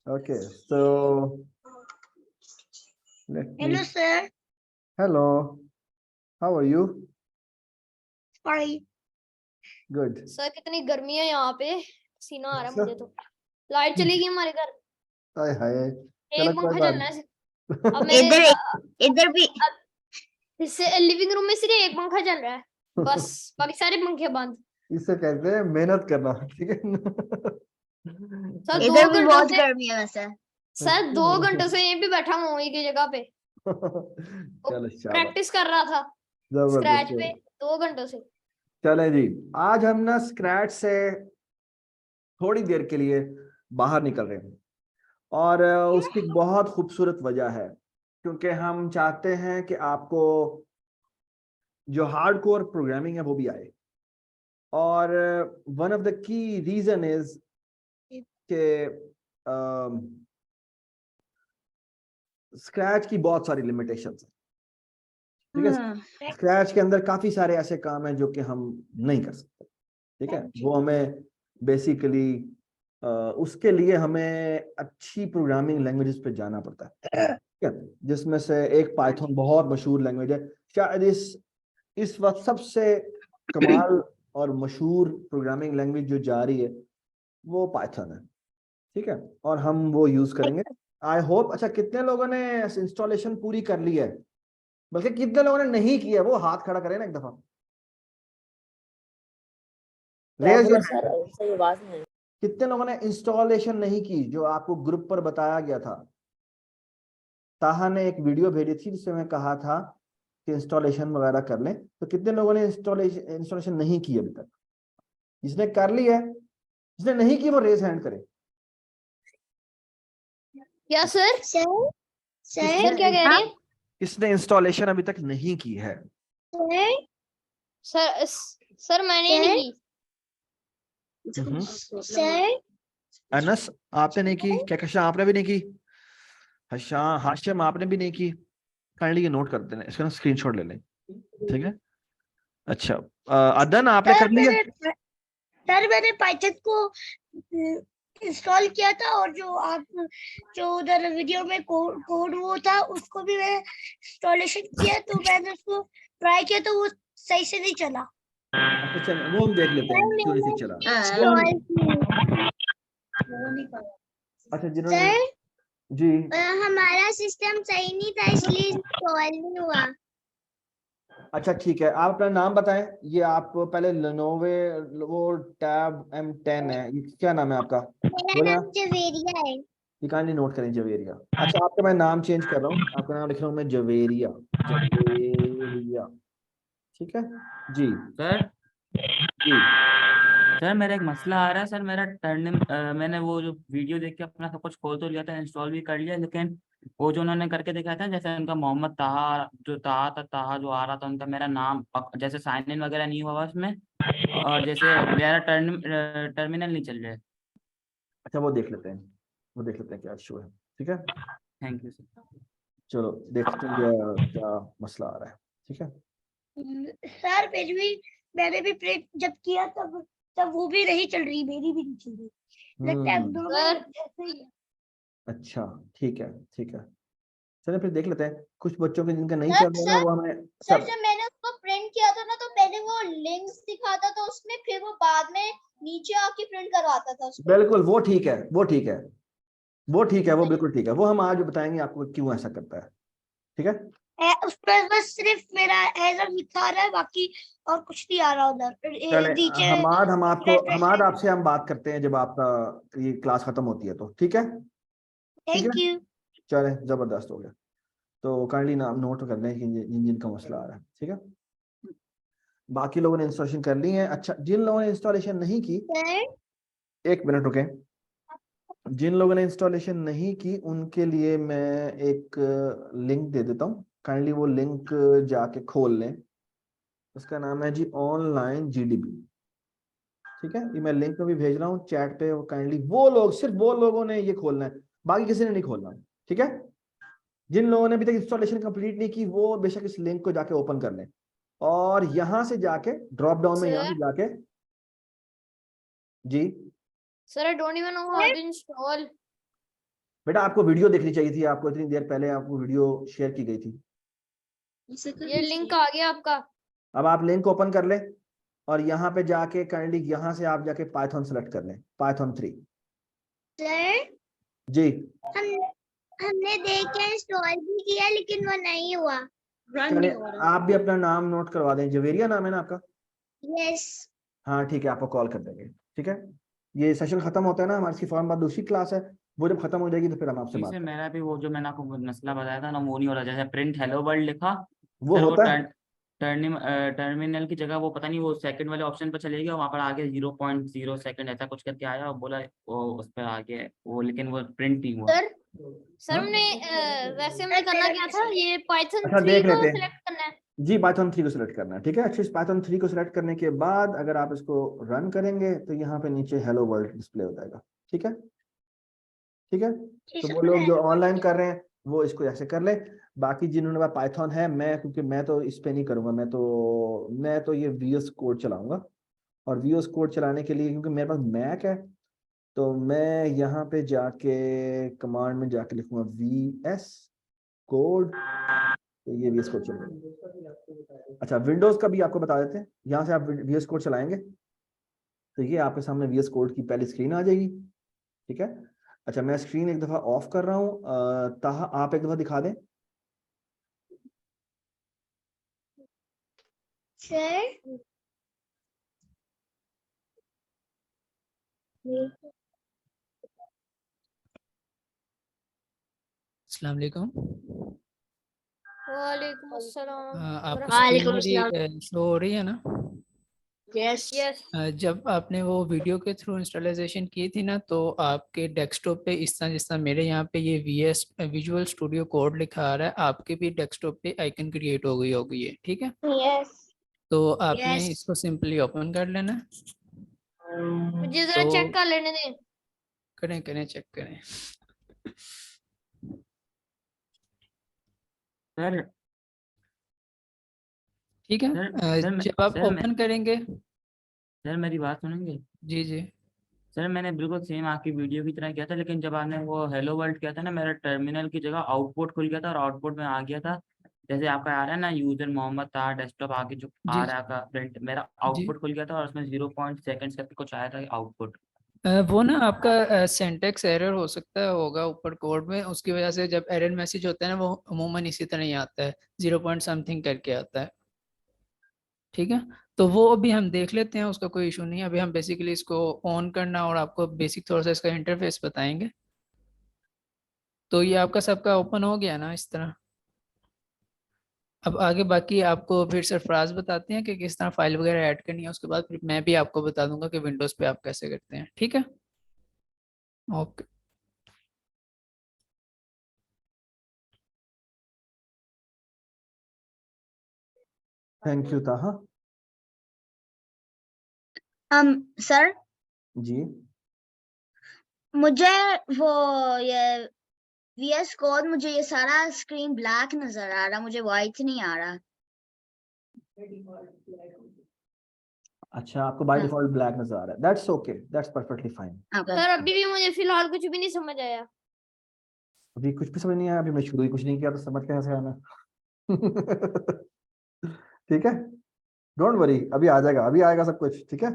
Okay, so let me. Hello, sir. Hello, how are you? Sorry. Good. Sir कितनी गर्मी है यहाँ पे, पसीना आ रहा है अच्छा। मुझे तो। लाइट चली गई हमारे घर, हाय हाय, चलो एक कोई पंखा बात चलना है। अब नहीं। मेरे इधर भी इससे लिविंग रूम में सिर्फ एक पंखा चल रहा है, बस बाकी सारे पंखे बंद। इसे कहते हैं मेहनत करना, ठीक है ना? सर इधर 2 भी घंटों बहुत से, गर्मी है वैसे। सर 2 घंटों से यहीं पे बैठा हूँ एक ही जगह पे, चलो शाबाश, प्रैक्टिस कर रहा था स्क्रैच जबरदस्त। पे 2 घंटों से। चले जी, आज हम ना स्क्रैच से थोड़ी देर के लिए बाहर निकल रहे हैं और उसकी एक बहुत खूबसूरत वजह है, क्योंकि हम चाहते हैं कि आपको जो हार्डकोर प्रोग्रामिंग है वो भी आए। और one of the key reason is कि स्क्रैच की बहुत सारी लिमिटेशंस हैं, ठीक है? स्क्रैच के अंदर काफी सारे ऐसे काम हैं जो कि हम नहीं कर सकते, ठीक है? वो हमें बेसिकली उसके लिए हमें अच्छी प्रोग्रामिंग लैंग्वेजेस पे जाना पड़ता है, ठीक है? जिसमें से एक पाइथन बहुत मशहूर लैंग्वेज है, शायद इस वक्त सबसे कमाल और मशहूर प्रोग्रामिंग लैंग्वेज जो जा रही है वो पाइथन है, ठीक है? और हम वो यूज करेंगे, आई होप। अच्छा, कितने लोगों ने इंस्टॉलेशन पूरी कर ली है? बल्कि कितने लोगों ने नहीं किया वो हाथ खड़ा करें ना एक दफा। Raise your hand. कितने लोगों ने इंस्टॉलेशन नहीं की जो आपको ग्रुप पर बताया गया था? ताहा ने एक वीडियो भेजी थी जिसमें मैं कहा था कि इंस्टॉलेशन वगैरह कर लें। तो कितने लोगों ने इंस्टॉलेशन नहीं की अभी तक? जिसने कर ली है, जिसने नहीं की वो रेज हैंड करे। क्या सर? सर क्या कह रहे हैं? किसने इंस्टॉलेशन अभी तक नहीं की है? सर मैंने नहीं की। सर अनस, आपने नहीं की? क्या कशा, आपने भी नहीं की? हशा, हाशिम, आपने भी नहीं की? काइंडली ये नोट कर देना, इसका ना स्क्रीनशॉट ले लें, ठीक है? अच्छा, अदन आपने कर लिया? सर मैंने पाइथन को इंस्टॉल किया था, और जो उधर वीडियो में कोड वो था उसको भी मैंने इंस्टॉलेशन किया, तो मैंने उसको ट्राई किया तो वो सही से नहीं चला। अच्छा चल, वो हम देख लेते हैं क्यों नहीं ठीक चला वो हम। अच्छा, जिन्होंने सर जी, हमारा सिस्टम सही नहीं था इसलिए इंस्टॉल नहीं हुआ। अच्छा ठीक है, आप अपना नाम बताएं। ये आप पहले लेनोवे वो टैब M10 है, ये क्या नाम है आपका? मेरा बोला, नाम जवेरिया है। ये काइंडली नोट करें, जवेरिया। अच्छा, आपका मैं नाम चेंज कर रहा हूँ, आपका नाम लिख रहा हूँ मैं जवेरिया, जवेरिया, ठीक है जी? सर जी सर मेरा एक मसला आ रहा है सर। मेरा मैंने वो जो वीडियो देख के अपना सब कुछ खोल तो लिया था, इंस्टॉल भी कर लिया, लेकिन वो जो उन्होंने करके दिखाया था, जैसे उनका मोहम्मद ताहा जो ताहा था, ताहा जो आ रहा था उनका, मेरा नाम जैसे साइन इन वगैरह नहीं हुआ उसमें, और जैसे मेरा टर्मिनल नहीं चल रहा है। अच्छा, वो देख लेते हैं, वो देख लेते हैं क्या इशू है, ठीक है? Thank you sir. चलो देखते हैं क्या क्या मसला आ रहा है, ठीक है? सर फिर भी मैंने भी प्रिंट जब किया तब वो भी नहीं चल रही, मेरी भी नहीं चल रही। लगता है दोनों सर जैसे ही है। अच्छा ठीक है, ठीक है, चलिए फिर देख लेते हैं। कुछ बच्चों के जिनका नहीं सर चल रहा ना, सर वो हमें सर सब। जब मैंने उसको प्रिंट किया था ना, तो पहले वो लिंक्स दिखाता था उसमें, फिर वो बाद में नीचे आके प्रिंट करवाता था उसको। बिल्कुल वो ठीक है, वो ठीक है, वो ठीक है, वो बिल्कुल ठीक है। वो हम आज बताएंगे आपको क्यों ऐसा करता है, ठीक है? उस पर बस सिर्फ मेरा एरर लिखा रहा है, बाकी और कुछ नहीं आ रहा उधर चले नीचे। हमाद आपसे हम बात करते हैं जब आपका ये क्लास खत्म होती है तो, ठीक है? ठीक थैंक है, यू। चले, जबरदस्त हो गया। तो काइंडली नाम नोट कर लें कि जिन जिन का मसला आ रहा है, ठीक है? बाकी लोगों ने इंस्टॉलेशन कर ली है। अच्छा, जिन लोगों ने इंस्टॉलेशन नहीं की, सर एक मिनट रुके। जिन लोगों ने इंस्टॉलेशन नहीं की उनके लिए मैं एक लिंक दे देता हूँ, काइंडली वो लिंक जाके खोल लें। उसका नाम है जी ऑनलाइन GDB, ठीक है? ये मैं लिंक में भी भेज रहा हूँ चैट पे। काइंडली वो लोग, सिर्फ वो लोगों ने ये खोलना है, बाकी किसी ने नहीं खोलना, ठीक है? जिन लोगों ने अभी तक इंस्टॉलेशन कंप्लीट नहीं की वो बेशक इस लिंक को जाके ओपन कर लें, और यहां से जाके ड्रॉप डाउन में, यहां से जाके जी। Sir I don't even know how to install. बेटा आपको वीडियो देखनी चाहिए थी, आपको इतनी देर पहले आपको वीडियो शेयर की गई थी। ये लिंक आ गया आपका। अब आप लिंक ओपन कर लें और यहाँ पे जाके काइंडली यहाँ से आप जाके पाइथन सेलेक्ट कर लें, पाइथन 3। सर जी हमने देख के इंस्टॉल भी किया लेकिन वो नहीं हुआ, रन चले, नहीं हो रहा। आप भी अपना नाम नोट करवा दें, जवेरिया नाम है ना आपका? यस हाँ ठीक है, आपको कॉल कर देंगे। ठीक है, ये सेशन खत्म होता है ना हमारी, इसकी फौरन बाद दूसरी क्लास है, वो जब खत्म हो जाएगी तो फिर हम आपसे जी बात सर, करेंगे। मेरा भी वो जो मैंने आपको मसला बताया था ना, वो नहीं हो रहा। जैसे प्रिंट हेलो वर्ल्ड लिखा वो सर, वो होता है। टर्मिनल की जगह वो पता नहीं, वो सेकंड वाले ऑप्शन पर चले गया, वहाँ पर आगे 0.0 सेकंड ऐसा कुछ करके आया और बोला वो उस पर आ गया वो, लेकिन वो प्रिंट नहीं हुआ। सर हाँ? हमने वैसे हमने करना क्या था, ये पाइथन अच्छा 3 देख को लेते हैं सिलेक्ट करना है। जी, पाइथन 3 को सिलेक्ट करना है। ठीक है, अच्छे पाइथन 3 को सिलेक्ट करने के बाद अगर आप इसको रन करेंगे तो यहाँ पे नीचे हेलो वर्ल्ड डिस्प्ले हो जाएगा। ठीक है, ठीक है, तो वो लोग जो ऑनलाइन कर रहे हैं वो इसको ऐसे कर ले। बाकी जिन्होंने पास पाइथन है, मैं क्योंकि मैं तो इस पे नहीं करूंगा, मैं तो ये VS कोड चलाऊंगा। और VS कोड चलाने के लिए क्योंकि मेरे पास मैक है, तो मैं यहाँ पे जाके कमांड में जाके लिखूंगा VS कोड, तो ये VS कोड चलेगा। अच्छा विंडोज का भी आपको बता देते हैं, यहाँ से आप VS कोड चलाएंगे तो ये आपके सामने VS कोड की पहली स्क्रीन आ जाएगी। ठीक है, अच्छा मैं स्क्रीन एक दफा ऑफ कर रहा हूँ, ताहा आप एक दफा दिखा दें। सर अस्सलाम वालेकुम। वालेकुम अस्सलाम। आपको वालेकुम स्क्रीन मेरी शो हो रही है ना? यस यस जब आपने वो वीडियो के थ्रू इंस्टॉलेशन की थी ना, तो आपके डेस्कटॉप पे इस तरह, जिस तरह मेरे यहाँ पे ये विजुअल स्टूडियो कोड लिखा आ रहा है, आपके भी डेस्कटॉप पे आइकन क्रिएट हो गई होगी ये। ठीक है, यस तो आपने यस इसको सिंपली ओपन कर लेना है। मुझे जरा तो चेक कर लेने दें। करें करें चेक करें। सर ठीक है, जब आप सर ओपन करेंगे। मेरी बात सुनेंगे? जी जी सर मैंने बिल्कुल सेम आपकी वीडियो की तरह किया था, लेकिन जब आपने वो हेलो वर्ल्ड किया था ना, मेरा टर्मिनल की जगह आउटपुट खुल गया था और आउटपुट में आ गया था जैसे आपका आ रहा है ना, यूजर मोहम्मद ताहा डेस्कटॉप आगे जो आ जी रहा है आपका प्रिंट, मेरा जी। आउटपुट खुल गया था और उसमें 0.सेकंड्स करके कुछ आया था आउटपुट। वो ना आपका सिंटेक्स एरर हो सकता है, होगा ऊपर कोड में, उसकी वजह से जब एरर मैसेज होता है ना, वो अमूमन इसी तरह ही आता है, 0 पॉइंट समथिंग करके आता है। ठीक है, तो वो अभी हम देख लेते हैं, उसका कोई इशू नहीं है। अभी हम बेसिकली इसको ऑन करना और आपको बेसिक थोड़ा सा इसका इंटरफेस बताएंगे। तो ये आपका सबका ओपन हो गया ना इस तरह। अब आगे बाकी आपको फिर सरफराज बताते हैं कि किस तरह फाइल वगैरह ऐड करनी है, उसके बाद फिर मैं भी आपको बता दूंगा कि विंडोज़ पे आप कैसे करते हैं। ठीक है, ओके। थैंक यू ताहा। सर जी मुझे वो ये VS कोड, मुझे ये सारा स्क्रीन ब्लैक नजर आ रहा, मुझे व्हाइट नहीं आ रहा। अच्छा, आपको बाय हाँ। डिफॉल्ट ब्लैक नजर आ रहा है, that's okay, that's perfectly fine. Sir अभी भी मुझे फिलहाल कुछ भी नहीं समझ आया। अभी कुछ भी समझ नहीं आया, अभी मैं शुरू ही कुछ नहीं किया तो समझ कैसे आना। ठीक है, डोंट वरी, अभी आ जाएगा, अभी आएगा सब कुछ। ठीक है,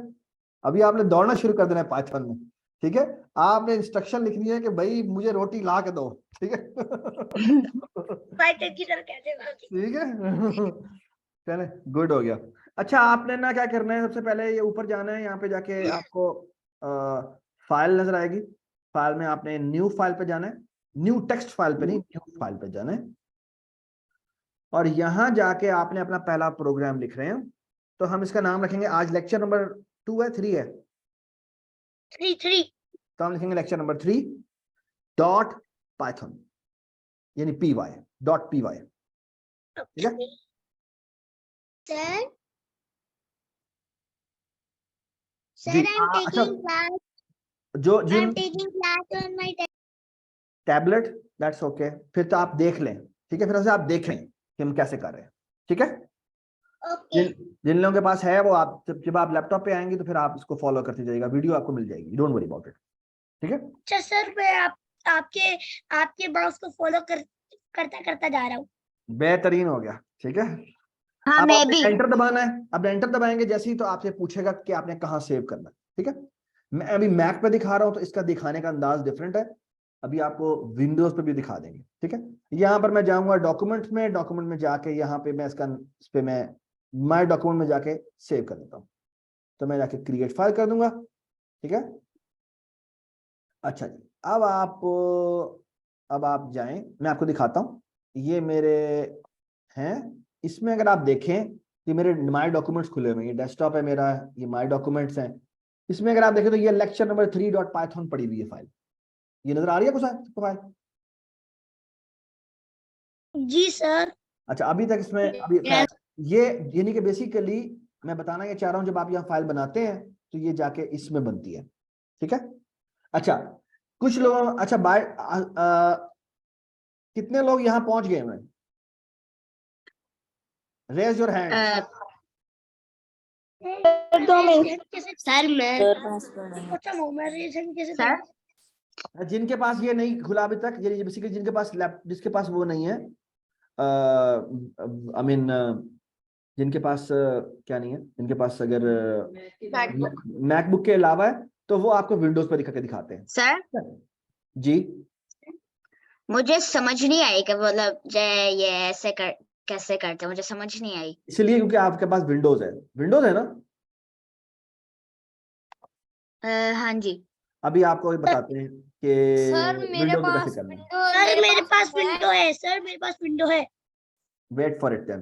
अभी आपने दौड़ना शुरू कर देना है पाइथन में। ठीक है, आपने इंस्ट्रक्शन लिखनी है कि भाई मुझे रोटी ला के दो। ठीक है। पाइथन की तरह कैसे बात? ठीक है, चले गुड हो गया। अच्छा आपने ना क्या करना है, सबसे पहले ये ऊपर जाना है, यहाँ पे जाके आपको फाइल नजर आएगी, फाइल में आपने न्यू फाइल पे जाना है, न्यू टेक्स्ट फाइल पे नहीं, न्यू फाइल पे जाना है। और यहां जाके आपने अपना पहला प्रोग्राम लिख रहे हैं, तो हम इसका नाम रखेंगे, आज लेक्चर नंबर 2 है 3 है, 3 तो हम लिखेंगे लेक्चर नंबर 3 डॉट पाइथन, यानी py.py। ठीक है, सर जी सर अच्छा, taking class जो I'm जिन taking class on my tablet, that's okay, फिर तो आप देख लें। ठीक है, फिर से आप देखें कि हम कैसे कर रहे हैं। ठीक है, ओके। जिन लोगों के पास है वो आप जब आप लैपटॉप पे आएंगे तो फिर आप इसको फॉलो करते जाइएगा, वीडियो आपको मिल जाएगी, डोंट वरी अबाउट इट। ठीक है, अच्छा सर, मैं आपके आपके माउस को फॉलो करता जा रहा हूँ। बेहतरीन हो गया, ठीक है। हाँ अब मैं आपने भी। एंटर दबाना है। अब एंटर दबाएंगे जैसे ही तो आपसे पूछेगा कि आपने कहाँ सेव करना है, ठीक है। मैं अभी मैक पे दिखा रहा हूं तो इसका दिखाने का अंदाज डिफरेंट है। अभी आपको विंडोज पे भी दिखा देंगे, ठीक है। यहाँ पर मैं जाऊंगा डॉक्यूमेंट में जाके यहाँ पे मैं इस पे मैं माय डॉक्यूमेंट में जाके सेव कर देता हूँ। तो मैं जाके क्रिएट फाइल कर दूंगा, ठीक है। अच्छा जी, अब आप जाएं, मैं आपको दिखाता हूं। ये मेरे हैं, इसमें अगर आप देखें कि मेरे माय डॉक्यूमेंट्स खुले हुए हैं, ये डेस्कटॉप है मेरा, ये माय डॉक्यूमेंट्स हैं। इसमें अगर आप देखें तो ये लेक्चर नंबर 3.python पड़ी हुई है फाइल। ये नजर आ रही है कुछ फाइल? जी सर। अच्छा, अभी तक इसमें अभी खैर ये यानी कि बेसिकली मैं बताना ये चाह रहा हूं, जब आप यहाँ फाइल बनाते हैं तो ये जाके इसमें बनती है, ठीक है। अच्छा, कुछ लोग, अच्छा कितने लोग यहाँ पहुंच गए हैं? Raise your hand. 2 minute sir, मैं सर जिनके पास ये नहीं खुला अभी तक, ये बेसिकली जिनके पास जिसके पास वो नहीं है, आई मीन जिनके पास क्या नहीं है, जिनके पास अगर मैकबुक के अलावा है तो वो आपको विंडोज पर दिखाते हैं। सर जी, मुझे समझ नहीं आई कि मतलब ये ऐसे कैसे करते, मुझे समझ नहीं आई। इसलिए क्योंकि आपके पास विंडोज है ना। हाँ जी। अभी आपको बताते हैं कि सर मेरे विंडोज में कैसे पास करना है। विंडो सर मेरे पास विंडो है, सर मेरे पास विंडो है। Wait for it then.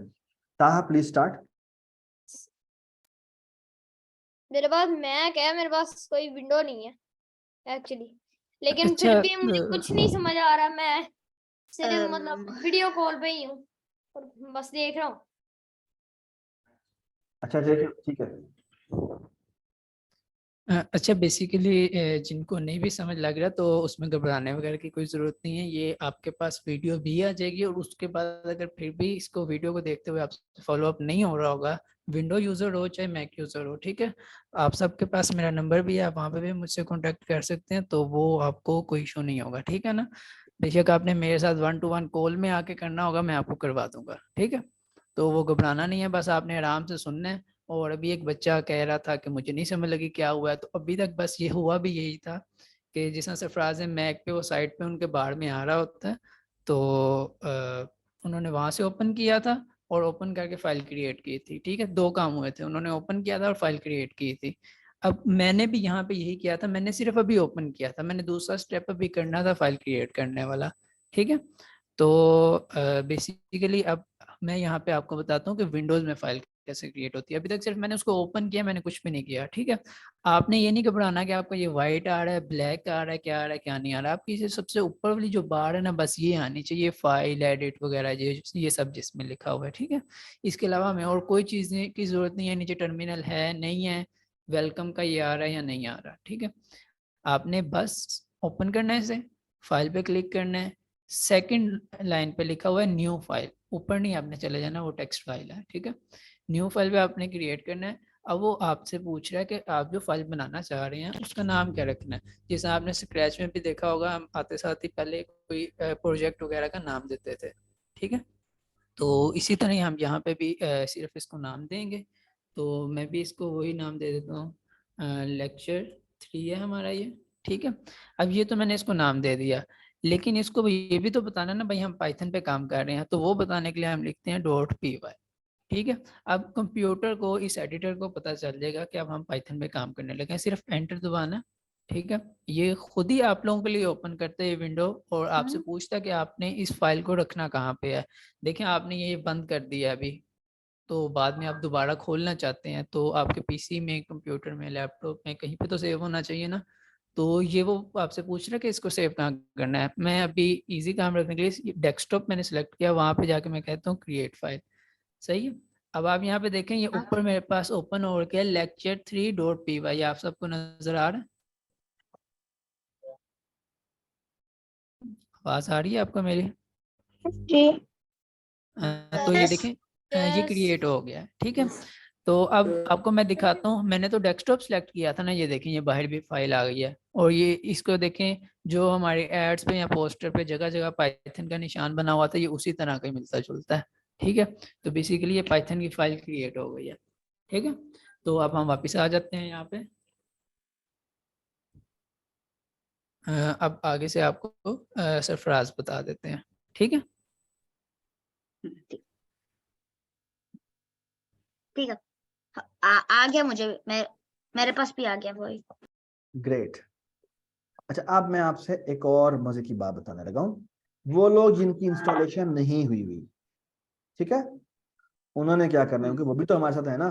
Taha please start. मेरे पास मैक है, मेरे पास कोई विंडो नहीं है एक्चुअली, लेकिन अच्छा, फिर भी मुझे कुछ नहीं समझ आ रहा। मैं सिर्फ मतलब वीडियो कॉल पे ही हूँ और बस देख रहा हूँ। अच्छा ठीक है। अच्छा, बेसिकली जिनको नहीं भी समझ लग रहा तो उसमें घबराने वगैरह की कोई ज़रूरत नहीं है। ये आपके पास वीडियो भी आ जाएगी और उसके बाद अगर फिर भी इसको वीडियो को देखते हुए आपसे फॉलो अप नहीं हो रहा होगा, विंडो यूज़र हो चाहे मैक यूज़र हो, ठीक है, आप सबके पास मेरा नंबर भी है, आप वहाँ पे भी मुझसे कॉन्टैक्ट कर सकते हैं, तो वो आपको कोई इशू नहीं होगा, ठीक है ना। बेशक आपने मेरे साथ 1-to-1 कॉल में आके करना होगा, मैं आपको करवा दूंगा, ठीक है। तो वो घबराना नहीं है, बस आपने आराम से सुनना है। और अभी एक बच्चा कह रहा था कि मुझे नहीं समझ लगी क्या हुआ है, तो अभी तक बस ये हुआ भी यही था कि जिस तरह से फ्राज मैक पे वो साइड पे उनके बाहर में आ रहा होता है, तो उन्होंने वहाँ से ओपन किया था और ओपन करके फाइल क्रिएट की थी, ठीक है। 2 काम हुए थे, उन्होंने ओपन किया था और फाइल क्रिएट की थी। अब मैंने भी यहाँ पे यही किया था, मैंने सिर्फ अभी ओपन किया था, मैंने दूसरा स्टेप अभी करना था फाइल क्रिएट करने वाला, ठीक है। तो बेसिकली अब मैं यहाँ पे आपको बताता हूँ कि विंडोज़ में फाइल कैसे क्रिएट होती है। अभी तक सिर्फ मैंने उसको ओपन किया, मैंने कुछ भी नहीं किया, ठीक है। आपने ये नहीं घबराना कि आपका ये वाइट आ रहा है, ब्लैक आ रहा है, क्या आ रहा है क्या नहीं आ रहा है। आपकी सबसे ऊपर वाली जो बार है ना, बस ये आनी चाहिए, फाइल एडिट वगैरह ये सब जिसमें लिखा हुआ है, ठीक है। इसके अलावा हमें और कोई चीज़ की ज़रूरत नहीं है। नीचे टर्मिनल है नहीं है, वेलकम का ये आ रहा है या नहीं आ रहा, ठीक है। आपने बस ओपन करना है इसे, फाइल पे क्लिक करना है, सेकंड लाइन पे लिखा हुआ है न्यू फाइल, ऊपर नहीं आपने चले जाना, वो टेक्स्ट फाइल है, ठीक है। न्यू फाइल पे आपने क्रिएट करना है। अब वो आपसे पूछ रहा है कि आप जो फाइल बनाना चाह रहे हैं उसका नाम क्या रखना है। जैसे आपने स्क्रैच में भी देखा होगा, हम आते साथ ही पहले कोई प्रोजेक्ट वगैरह का नाम देते थे, ठीक है। तो इसी तरह हम यहाँ पे भी सिर्फ इसको नाम देंगे। तो मैं भी इसको वही नाम दे देता हूँ, लेक्चर 3 है हमारा ये, ठीक है। अब ये तो मैंने इसको नाम दे दिया, लेकिन इसको ये भी तो बताना ना भाई हम पाइथन पे काम कर रहे हैं, तो वो बताने के लिए हम लिखते हैं .py, ठीक है। अब कंप्यूटर को, इस एडिटर को पता चल जाएगा कि अब हम पाइथन पे काम करने लगे हैं, सिर्फ एंटर दबाना, ठीक है। ये खुद ही आप लोगों के लिए ओपन करते हैं विंडो और आपसे पूछता है कि आपने इस फाइल को रखना कहाँ पे है। देखें आपने ये बंद कर दिया अभी, तो बाद में आप दोबारा खोलना चाहते हैं तो आपके पीसी में, कंप्यूटर में, लैपटॉप में कहीं पे तो सेव होना चाहिए ना। तो ये वो आपसे पूछ रहा है कि इसको सेव कहाँ करना है। मैं अभी इजी काम रखने के लिए डेस्कटॉप मैंने सेलेक्ट किया, वहाँ पे जाके मैं कहता हूँ क्रिएट फाइल, सही है। अब आप यहाँ पे देखें, ये ऊपर मेरे पास ओपन हो गया lecture3.py, आप सबको नजर आ रहा है, आवाज आ रही है आपको मेरी? जी तो ये यस देखें, ये क्रिएट हो गया, ठीक है। तो अब आपको मैं दिखाता हूँ, मैंने तो डेस्कटॉप सेलेक्ट किया था ना, ये देखें ये बाहर भी फाइल आ गई है। और ये इसको देखें, जो हमारे एड्स पे या पोस्टर पे जगह जगह पाइथन का निशान बना हुआ था, ये उसी तरह का ही मिलता जुलता है। ठीक है, तो बेसिकली ये पाइथन की फाइल क्रिएट हो गई है। ठीक है, तो अब हम वापस आ जाते हैं यहाँ पे। अब आगे से आपको सरफराज बता देते हैं। ठीक है, ठीक है, आ गया मुझे, मेरे पास भी आ गया वही। ग्रेट। अच्छा, अब मैं आपसे एक और मजे की बात बताने लगा हूँ। वो लोग जिनकी इंस्टॉलेशन नहीं हुई, ठीक है, उन्होंने क्या करना है, क्योंकि वो भी तो हमारे साथ है ना।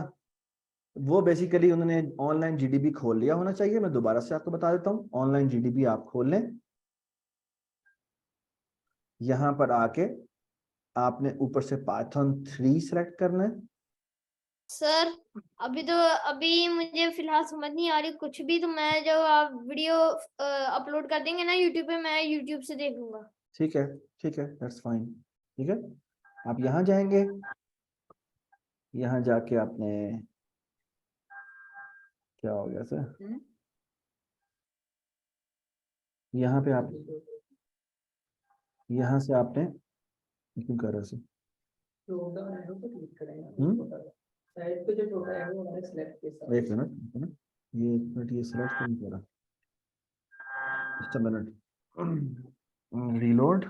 वो बेसिकली उन्होंने ऑनलाइन जीडीबी खोल लिया होना चाहिए। मैं दोबारा से आपको बता देता हूँ, ऑनलाइन जीडीबी आप खोल लें। यहां पर आके आपने ऊपर से पाइथन 3 सेलेक्ट करना है। सर अभी मुझे फिलहाल समझ नहीं आ रही कुछ भी, तो मैं जब आप वीडियो अपलोड कर देंगे ना यूट्यूब पे, मैं यूट्यूब से देख लूंगा। ठीक है, ठीक है, दैट्स फाइन। ठीक है, आप यहां जाएंगे, यहां जाके आपने, क्या हो गया सर, यहाँ पे आप, यहाँ से आपने क्यों कर रहे हो? एक मिनट, ये एक मिनट, ये सिलेक्ट क्यों नहीं हो रहा? Just a minute, reload.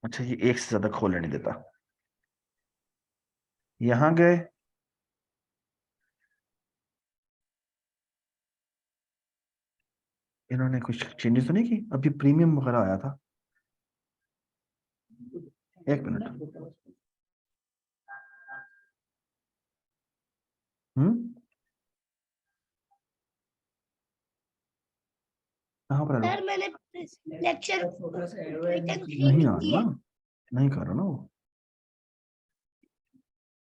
अच्छा, ये एक से ज्यादा खोलने नहीं देता। यहाँ गए, इन्होंने कुछ चेंजेस तो नहीं की? अभी प्रीमियम वगैरह आया था। एक मिनट, कहाँ पर है? सर मैंने लेक्चर नहीं आ रहा ना, नहीं कर रहा ना वो,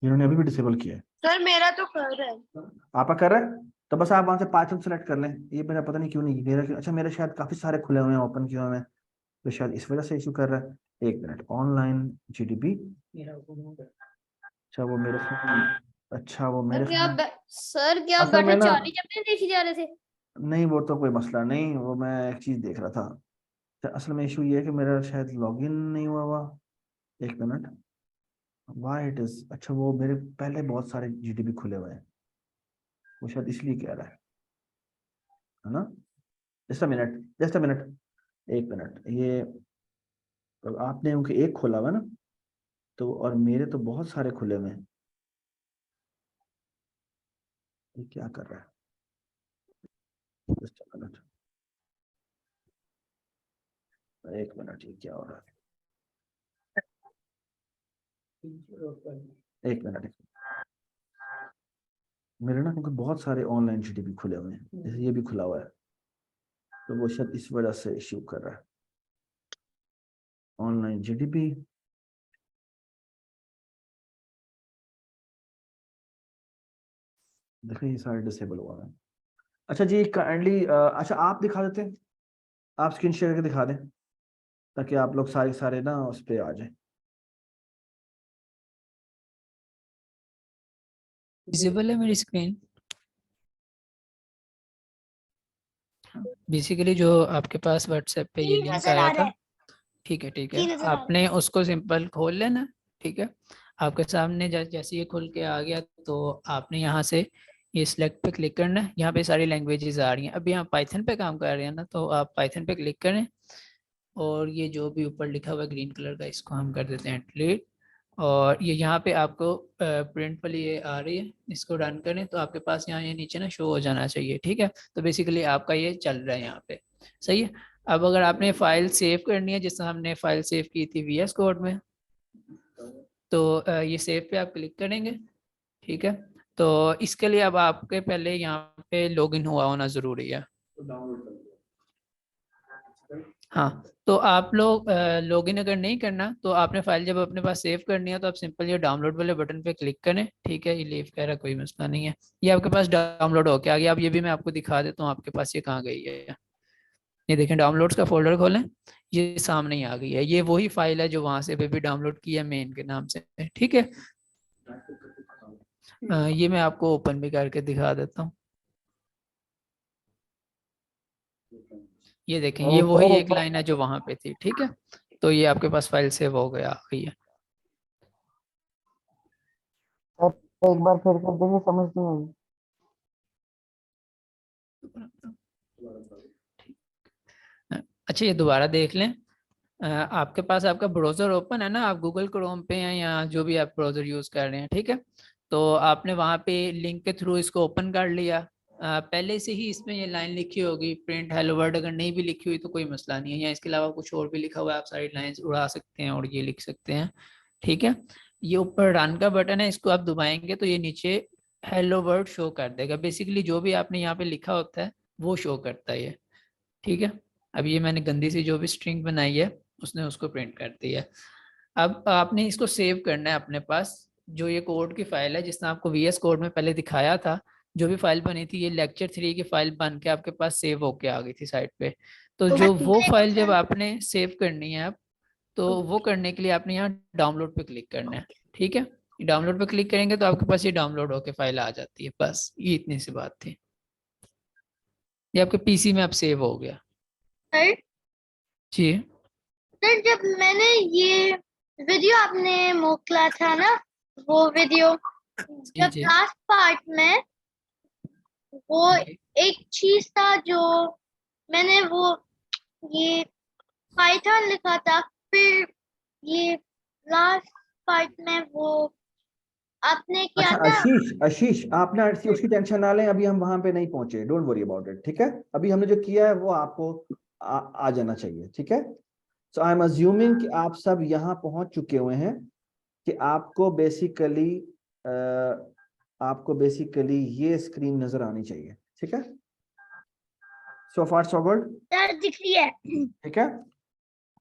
इन्होंने अभी भी डिसेबल किया है। सर मेरा तो कर रहा है। आपका कर रहा है, तो बस आप वहां से पाइथन सेलेक्ट कर लें। ये मेरा पता नहीं क्यों नहीं, मेरा अच्छा, मेरे शायद काफी सारे खुले हुए हैं, ओपन किए हुए हैं, तो शायद इस वजह से इशू कर रहा है। एक मिनट, ऑनलाइन जीडीपी। अच्छा वो मेरे फोन, अच्छा वो मेरे फोन, सर क्या आप असल में बैठे ना, चार्ली चैपलिन देखी जा रहे थे? नहीं वो तो कोई मसला नहीं, वो मैं एक चीज देख रहा था। तो असल में इशू ये है कि मेरा शायद लॉगिन नहीं हुआ हुआ। एक मिनट, वाई इट इज, अच्छा वो मेरे पहले बहुत सारे जीडीपी खुले हुए हैं, वो शायद इसलिए कह रहा है ना। Just a minute, just a minute, एक मिनट, ये तो आपने उनके एक खोला हुआ है ना, तो और मेरे तो बहुत सारे खुले हुए हैं। ये क्या कर रहा है? जस्ट अ मिनट, एक मिनट, ये क्या हो रहा है? एक मिनट, मेरे ना क्योंकि बहुत सारे ऑनलाइन जीडीपी खुले हुए हैं, जैसे ये भी खुला हुआ है, तो वो शायद इस वजह से इश्यू कर रहा है। ऑनलाइन जीडीपी, देखिए ये सारे डिसेबल हुआ है। अच्छा जी, काइंडली, अच्छा आप दिखा देते हैं, आप स्क्रीन शेयर करके दिखा दें, ताकि आप लोग सारे सारे ना उस पर आ जाए। विजिबल है मेरी स्क्रीन? बेसिकली जो आपके पास व्हाट्सएप पे ये लिंक नजर आ आया रहा था, है, ठीक है ठीक जी है, नजर आ रहा है। आपने उसको सिंपल खोल लेना। ठीक है, आपके सामने जैसे ये खुल के आ गया, तो आपने यहाँ से ये सिलेक्ट पे क्लिक करना है। यहाँ पे सारी लैंग्वेजेस आ रही हैं, अभी हम पाइथन पे काम कर रहे हैं ना, तो आप पाइथन पे क्लिक करें, और ये जो भी ऊपर लिखा हुआ है ग्रीन कलर का, इसको हम कर देते हैं डिलीट। और ये यहाँ पे आपको प्रिंट वाली ये आ रही है, इसको रन करें तो आपके पास यहाँ ये नीचे ना शो हो जाना चाहिए। ठीक है, तो बेसिकली आपका ये चल रहा है यहाँ पे, सही है। अब अगर आपने फाइल सेव करनी है, जैसे हमने फाइल सेव की थी VS कोड में, तो ये सेव पे आप क्लिक करेंगे। ठीक है, तो इसके लिए अब आपके पहले यहाँ पे लॉगिन हुआ होना ज़रूरी है। हाँ, तो आप लोग लॉगिन अगर नहीं करना, तो आपने फाइल जब अपने पास सेव करनी है, तो आप सिंपल ये डाउनलोड वाले बटन पे क्लिक करें। ठीक है, ये लीव कह रहा है, कोई मसला नहीं है, ये आपके पास डाउनलोड होके आ गया। अब ये भी मैं आपको दिखा देता हूँ आपके पास ये कहाँ गई है। ये देखें, डाउनलोड्स का फोल्डर खोलें, ये सामने ही आ गई है। ये वही फाइल है जो वहां से भी डाउनलोड की है मेन के नाम से। ठीक है, ये मैं आपको ओपन भी करके दिखा देता हूँ। ये देखें, ये वही एक लाइन है जो वहां पे थी, ठीक है। तो ये आपके पास फाइल सेव हो गया, आ गई है। एक बार फिर कर देंगे, समझ नहीं आई। अच्छा, ये दोबारा देख लें। आपके पास आपका ब्राउजर ओपन है ना, आप गूगल क्रोम पे हैं या जो भी आप ब्राउजर यूज कर रहे हैं, ठीक है। तो आपने वहाँ पे लिंक के थ्रू इसको ओपन कर लिया। पहले से ही इसमें ये लाइन लिखी होगी प्रिंट हेलो वर्ल्ड, अगर नहीं भी लिखी हुई तो कोई मसला नहीं है, या इसके अलावा कुछ और भी लिखा हुआ है, आप सारी लाइंस उड़ा सकते हैं और ये लिख सकते हैं, ठीक है। ये ऊपर रन का बटन है, इसको आप दबाएंगे तो ये नीचे हेलो वर्ल्ड शो कर देगा। बेसिकली जो भी आपने यहाँ पे लिखा होता है वो शो करता है ये, ठीक है। अब ये मैंने गंदी सी जो भी स्ट्रिंग बनाई है उसने उसको प्रिंट कर दिया है। अब आपने इसको सेव करना है अपने पास, जो ये कोड की फाइल है जिसने आपको VS कोड में पहले दिखाया था, जो भी फाइल बनी थी, ये लेक्चर 3 की फाइल बन के आपके पास सेव होके आ गई थी साइड पे। तो जो वो फाइल जब आपने सेव करनी है आप, तो वो करने के लिए आपने यहाँ डाउनलोड पे क्लिक करना है, ठीक है। डाउनलोड पे क्लिक करेंगे तो आपके पास ये डाउनलोड होके फाइल आ जाती है, बस ये इतनी सी बात थी। ये आपके PC में अब सेव हो गया सर जी। सर जब मैंने ये वीडियो आपने मोकला था ना, वो वीडियो जब जी। लास्ट पार्ट में वो एक चीज था जो मैंने वो ये पाइथन लिखा था, फिर ये लास्ट पार्ट में वो आपने किया अच्छा था। आशीष आप ना उसकी टेंशन ना लें, अभी हम वहां पे नहीं पहुंचे, डोंट वरी अबाउट इट, ठीक है। अभी हमने जो किया है वो आपको आ जाना चाहिए, ठीक है। सो आई एम अज्यूमिंग कि आप सब यहाँ पहुंच चुके हुए हैं, कि आपको बेसिकली ये स्क्रीन नजर आनी चाहिए, ठीक है। सो फार सो गुड, सर दिख रही है। ठीक है।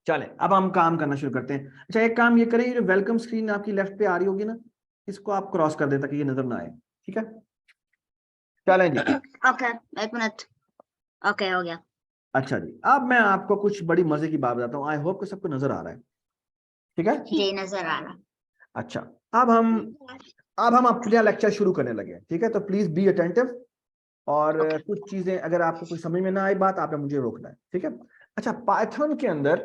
चले अब हम काम करना शुरू करते हैं। अच्छा एक काम ये करें, ये जो वेलकम स्क्रीन आपकी लेफ्ट पे आ रही होगी ना, इसको आप क्रॉस कर दें ताकि ये नजर ना आए, ठीक है। चलें जी। ओके, एक मिनट। ओके, हो गया। अच्छा जी, अब मैं आपको कुछ बड़ी मजे की बात बताता हूँ, आई होप कि सबको नजर आ रहा है, ठीक है। जी, नजर आ रहा। अच्छा अब हम अपना लेक्चर शुरू करने लगे, ठीक है। तो प्लीज बी अटेंटिव, और कुछ चीजें अगर आपको कुछ समझ में ना आई बात, आपने मुझे रोकना है, ठीक है। अच्छा पाइथन के अंदर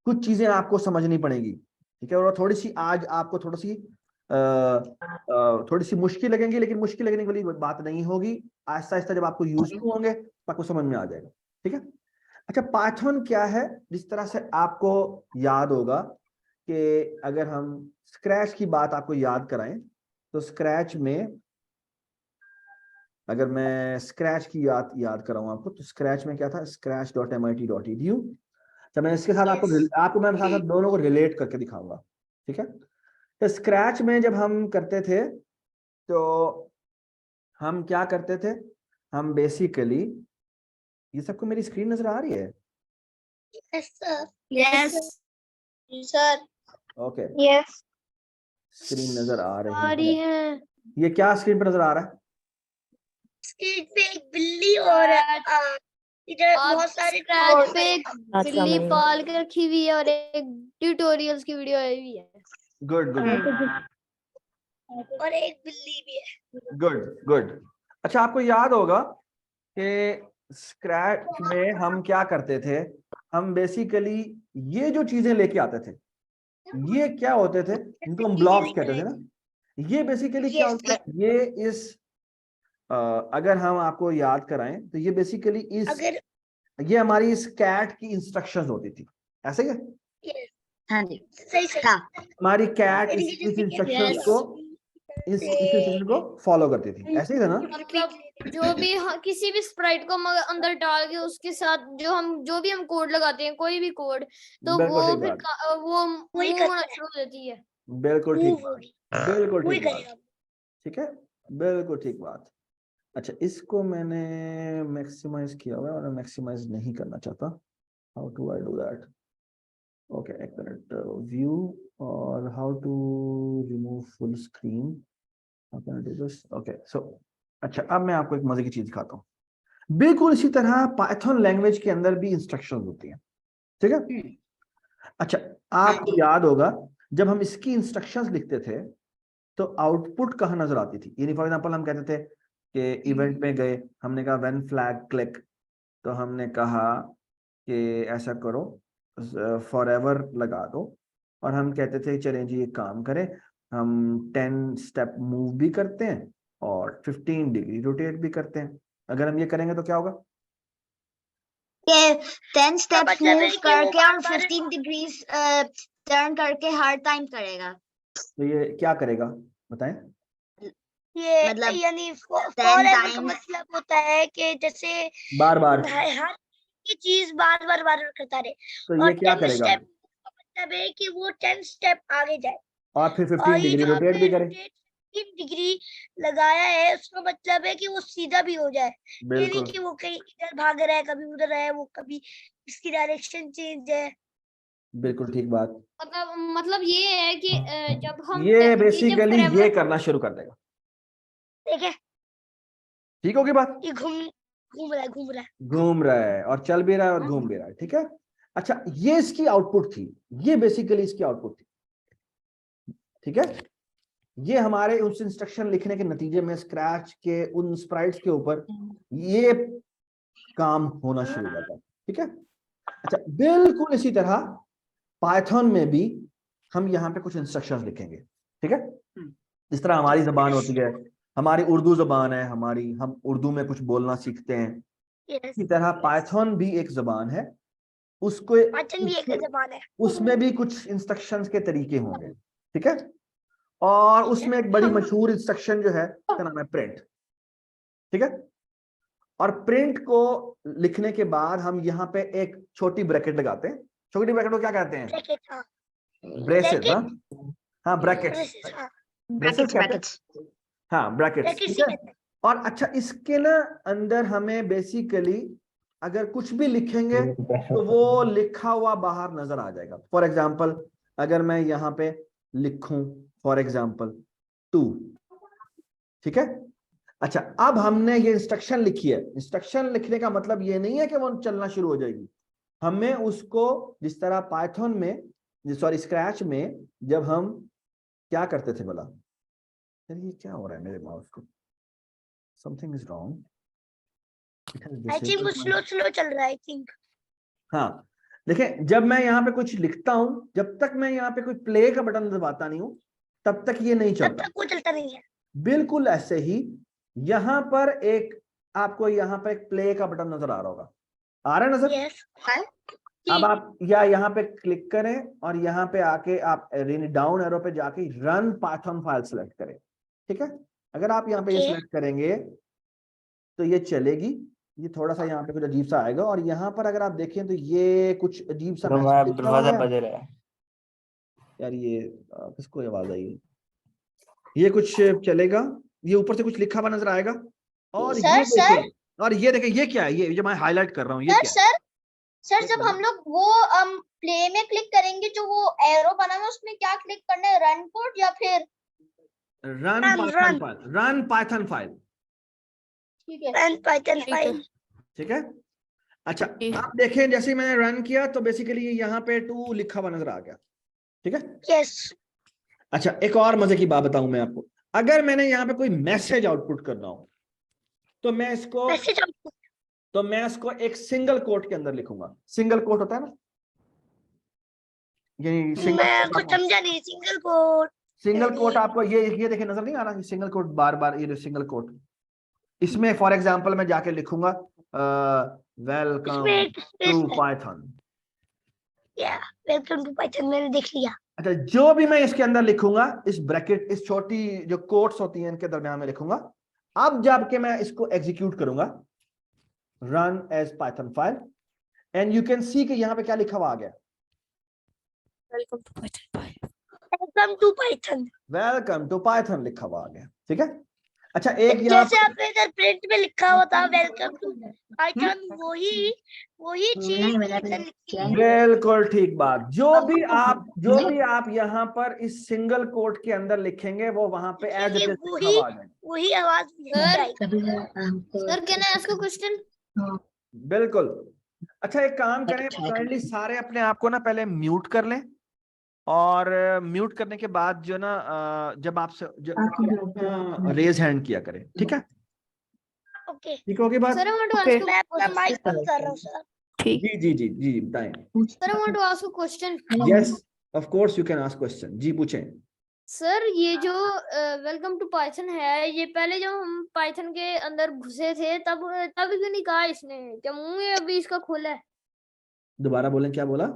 कुछ चीजें आपको समझनी पड़ेगी, ठीक है। और थोड़ी सी आज आपको थोड़ी सी मुश्किल लगेंगी, लेकिन मुश्किल लगने वाली बात नहीं होगी। आहिस्ता आहिस्ता जब आपको यूज टू होंगे तो आपको समझ में आ जाएगा, ठीक है। अच्छा पाइथन क्या है, जिस तरह से आपको याद होगा कि अगर हम स्क्रैच की बात आपको याद कराएं, तो स्क्रैच में अगर मैं स्क्रैच की याद कराऊं आपको, तो स्क्रैच में क्या था, scratch.mit.edu। तो मैं इसके साथ आपको मैं साथ दोनों को रिलेट करके दिखाऊंगा, ठीक है। तो स्क्रैच में जब हम करते थे तो हम क्या करते थे, हम बेसिकली, ये सबको मेरी स्क्रीन नजर आ रही है? Yes sir. Yes sir. Okay, yes screen नजर आ आ रही रही है। है। ये क्या स्क्रीन पर नजर आ रहा है? स्क्रीन पे एक बिल्ली और इधर और बहुत सारे स्क्रैच पे एक बिल्ली पाल के रखी हुई है और एक ट्यूटोरियल्स की वीडियो आई हुई है। गुड गुड और एक बिल्ली भी है। Good good. अच्छा आपको याद होगा कि स्क्रैच में हम क्या करते थे, हम बेसिकली ये जो चीजें लेके आते थे, ये क्या होते थे, इनको हम ब्लॉक्स कहते थे ना। ये बेसिकली क्या होता है, ये इस अगर हम आपको याद कराएं तो ये बेसिकली अगर ये हमारी इस कैट की इंस्ट्रक्शंस होती थी, ऐसे ही है? हाँ जी, सही सही था। हमारी कैट इस इंस्ट्रक्शंस को फॉलो करती थी, ऐसे ही था ना। मतलब जो भी किसी भी स्प्राइट को अंदर डाल के उसके साथ जो भी हम कोड लगाते हैं, कोई भी कोड, तो बिल्कुल वो ठीक फिर बात, वो वही मूव होना शुरू हो जाती है। बिल्कुल ठीक बात, बिल्कुल वही ठीक बात, करेगा। ठीक है, बिल्कुल ठीक बात। अच्छा इसको मैंने मैक्सिमाइज किया हुआ है और मैक्सिमाइज नहीं करना चाहता, how to I do that? Okay एक मिनट, व्यू और how to remove full screen, how can I do this? Okay so अच्छा अब मैं आपको एक मजे की चीज दिखाता हूँ। बिल्कुल इसी तरह पाइथन लैंग्वेज के अंदर भी इंस्ट्रक्शंस होती हैं, ठीक है। अच्छा आपको याद होगा जब हम इसकी इंस्ट्रक्शंस लिखते थे, तो आउटपुट कहाँ नजर आती थी? यानी फॉर एग्जांपल हम कहते थे कि इवेंट में गए, हमने कहा व्हेन फ्लैग क्लिक, तो हमने कहा कि ऐसा करो फॉरएवर लगा दो, और हम कहते थे चलें जी एक काम करें, हम 10 स्टेप मूव भी करते हैं और 15 डिग्री रोटेट भी करते हैं। अगर हम ये करेंगे तो क्या होगा? ये 10 स्टेप्स मतलब है मूव कि वो करके और बार-बार 15 डिग्रीज टर्न करके हर टाइम करेगा। तो ये क्या करेगा बताएं? ये मतलब यानी 10 फॉरएवर का times मतलब होता है कि जैसे बार बार। हर ये चीज बार-बार करता रहे, तो और ये क्या 10 करेगा? स्टेप का मतलब है कि वो 10 स्टेप आगे जाए, और फिर और 15 ये डिग्री जो रोटेट आपने भी करे। रोटेट 15 डिग्री लगाया है उसका मतलब है कि वो सीधा भी हो जाए, ये नहीं बिल्कुल कि वो कहीं इधर भाग रहा है, कभी उधर है, वो कभी इसकी डायरेक्शन चेंज है। बिल्कुल ठीक बात। मतलब ये है कि जब हम ये जब बेसिकली forever- ये करना शुरू कर देगा। ठीक है, ठीक होगी बात? ये घूम घूम रहा है, घूम रहा है। घूम रहा है और चल भी रहा है और घूम भी रहा है, ठीक है। अच्छा, ये इसकी आउटपुट थी, ये बेसिकली इसकी आउटपुट थी, ठीक है। ये हमारे उस इंस्ट्रक्शन लिखने के नतीजे में स्क्रैच के उन स्प्राइट्स के ऊपर ये काम होना शुरू हुआ था, ठीक है। अच्छा, बिल्कुल इसी तरह पाइथन में भी हम यहाँ पे कुछ इंस्ट्रक्शंस लिखेंगे, ठीक है। जिस तरह हमारी जबान होती है, हमारी उर्दू जबान है, हमारी, हम उर्दू में कुछ बोलना सीखते हैं, यस, इसी तरह पाइथन भी एक जबान है, उसको पाचन भी एक जबान है। उसमें भी कुछ इंस्ट्रक्शंस के तरीके होंगे, ठीक है। और उसमें एक बड़ी मशहूर इंस्ट्रक्शन जो है उसका नाम है प्रिंट, ठीक है। और प्रिंट को लिखने के बाद हम यहाँ पे एक छोटी ब्रैकेट लगाते हैं। छोटी ब्रैकेट को क्या कहते हैं? ब्रैकेट, हाँ ब्रेसेस। ब्रैकेट, हाँ ब्रैकेट्स, ब्रेसेस, हाँ ब्रेसेस कहते हैं, brackets। हाँ ब्रैकेट्स, ब्रैकेट ठीक से है। कहते हैं। और अच्छा, इसके ना अंदर हमें बेसिकली अगर कुछ भी लिखेंगे तो वो लिखा हुआ बाहर नजर आ जाएगा। फॉर एग्जाम्पल अगर मैं यहाँ पे लिखूं फॉर एग्जाम्पल 2, ठीक है। अच्छा, अब हमने ये इंस्ट्रक्शन लिखी है। इंस्ट्रक्शन लिखने का मतलब ये नहीं है कि वो चलना शुरू हो जाएगी, हमें उसको जिस तरह पाइथन में, सॉरी स्क्रैच में, जब हम क्या करते थे बोला, ये क्या हो रहा है मेरे माउस को, something is wrong, I think वो स्लो चल रहा है, आई थिंक। हाँ देखें, जब मैं यहाँ पे कुछ लिखता हूं, जब तक मैं यहाँ पे कोई प्ले का बटन दबाता नहीं हूं तब तक ये नहीं तब चलता। तक वो चलता नहीं है। बिल्कुल ऐसे ही यहाँ पर एक, आपको यहाँ पर एक प्ले का बटन नजर आ रहा होगा, आ रहा है नजर? यस, अब आप या यहाँ पे क्लिक करें और यहाँ पे आके आप डाउन एरो पे जाके रन पाइथन फाइल सेलेक्ट करें, ठीक है। अगर आप यहाँ पे ये ओके। सेलेक्ट करेंगे तो ये चलेगी। ये थोड़ा सा यहाँ पे कुछ अजीब सा आएगा, और यहाँ पर अगर आप देखें तो ये कुछ अजीब सा मैसेज लिखा हुआ है। यार ये किसको आवाज आई है? ये कुछ चलेगा, ये ऊपर से कुछ लिखा हुआ नजर आएगा, और सर, ये देखें, और ये देखें, ये क्या है? ये जो मैं हाईलाइट कर रहा हूँ, ये क्या है? सर जब हम लोग वो प्ले में क्लिक करेंगे, जो वो एरो बना है उसमें क्या क्लिक करना है, रन कोड या फिर run Run, Python run. File, run Python file, ठीक है। Run Python file. ठीक है। अच्छा, आप देखें जैसे मैंने रन किया तो बेसिकली यहाँ पे 2 लिखा हुआ नजर आ गया, ठीक है। यस, अच्छा, एक और मजे की बात बताऊं मैं आपको, अगर मैंने यहाँ पे कोई मैसेज आउटपुट करना हो तो मैं इसको मैसेज एक सिंगल कोट के अंदर लिखूंगा। सिंगल कोट होता है ना, यानी मैं कुछ समझा नहीं। सिंगल कोट आपको ये देखे नजर नहीं आ रहा? सिंगल कोट बार बार, ये सिंगल कोट, इसमें फॉर एग्जांपल मैं जाके लिखूंगा welcome to Python. Welcome to Python मैंने देख लिया। अच्छा, जो भी मैं इसके अंदर लिखूंगा, इस ब्रैकेट, इस छोटी जो कोट्स होती हैं इनके दरमियान में लिखूंगा। अब जब के मैं इसको एग्जीक्यूट करूंगा, run as Python file, and you can see कि यहाँ पे क्या लिखा हुआ आ गया, welcome to Python. Welcome to Python, welcome to Python लिखा हुआ आ गया, ठीक है। अच्छा, एक यहाँ जैसे आपने इधर प्रिंट में लिखा हुआ था वेलकम टू पाइथन, वही चीज इधर लिखी है। बिल्कुल ठीक बात। जो भी आप यहाँ पर इस सिंगल कोट के अंदर लिखेंगे वो वहां पे एज इट इज लिखा हुआ आ जाएगा। वही आवाज sir can I ask a question? बिल्कुल। अच्छा, एक काम करें, काइंडली सारे अपने आप को ना पहले म्यूट कर लें और म्यूट करने के बाद जो ना जब आपसे रेज हैंड किया करें, ठीक है? ओके ठीक होगी बात? Sir, I want to Okay. ask मैं अपना माइक बंद कर रहा हूँ सर। जी जी जी जी बताएं। sir, I want to ask a question. Yes of course you can ask question. जी पूछें। सर ये जो वेलकम टू पाइथन है, ये पहले जब हम पाइथन के अंदर घुसे थे तब तब क्यों नहीं कहा इसने? क्या मुंह है अभी इसका खुला है? दोबारा बोलें, क्या बोला?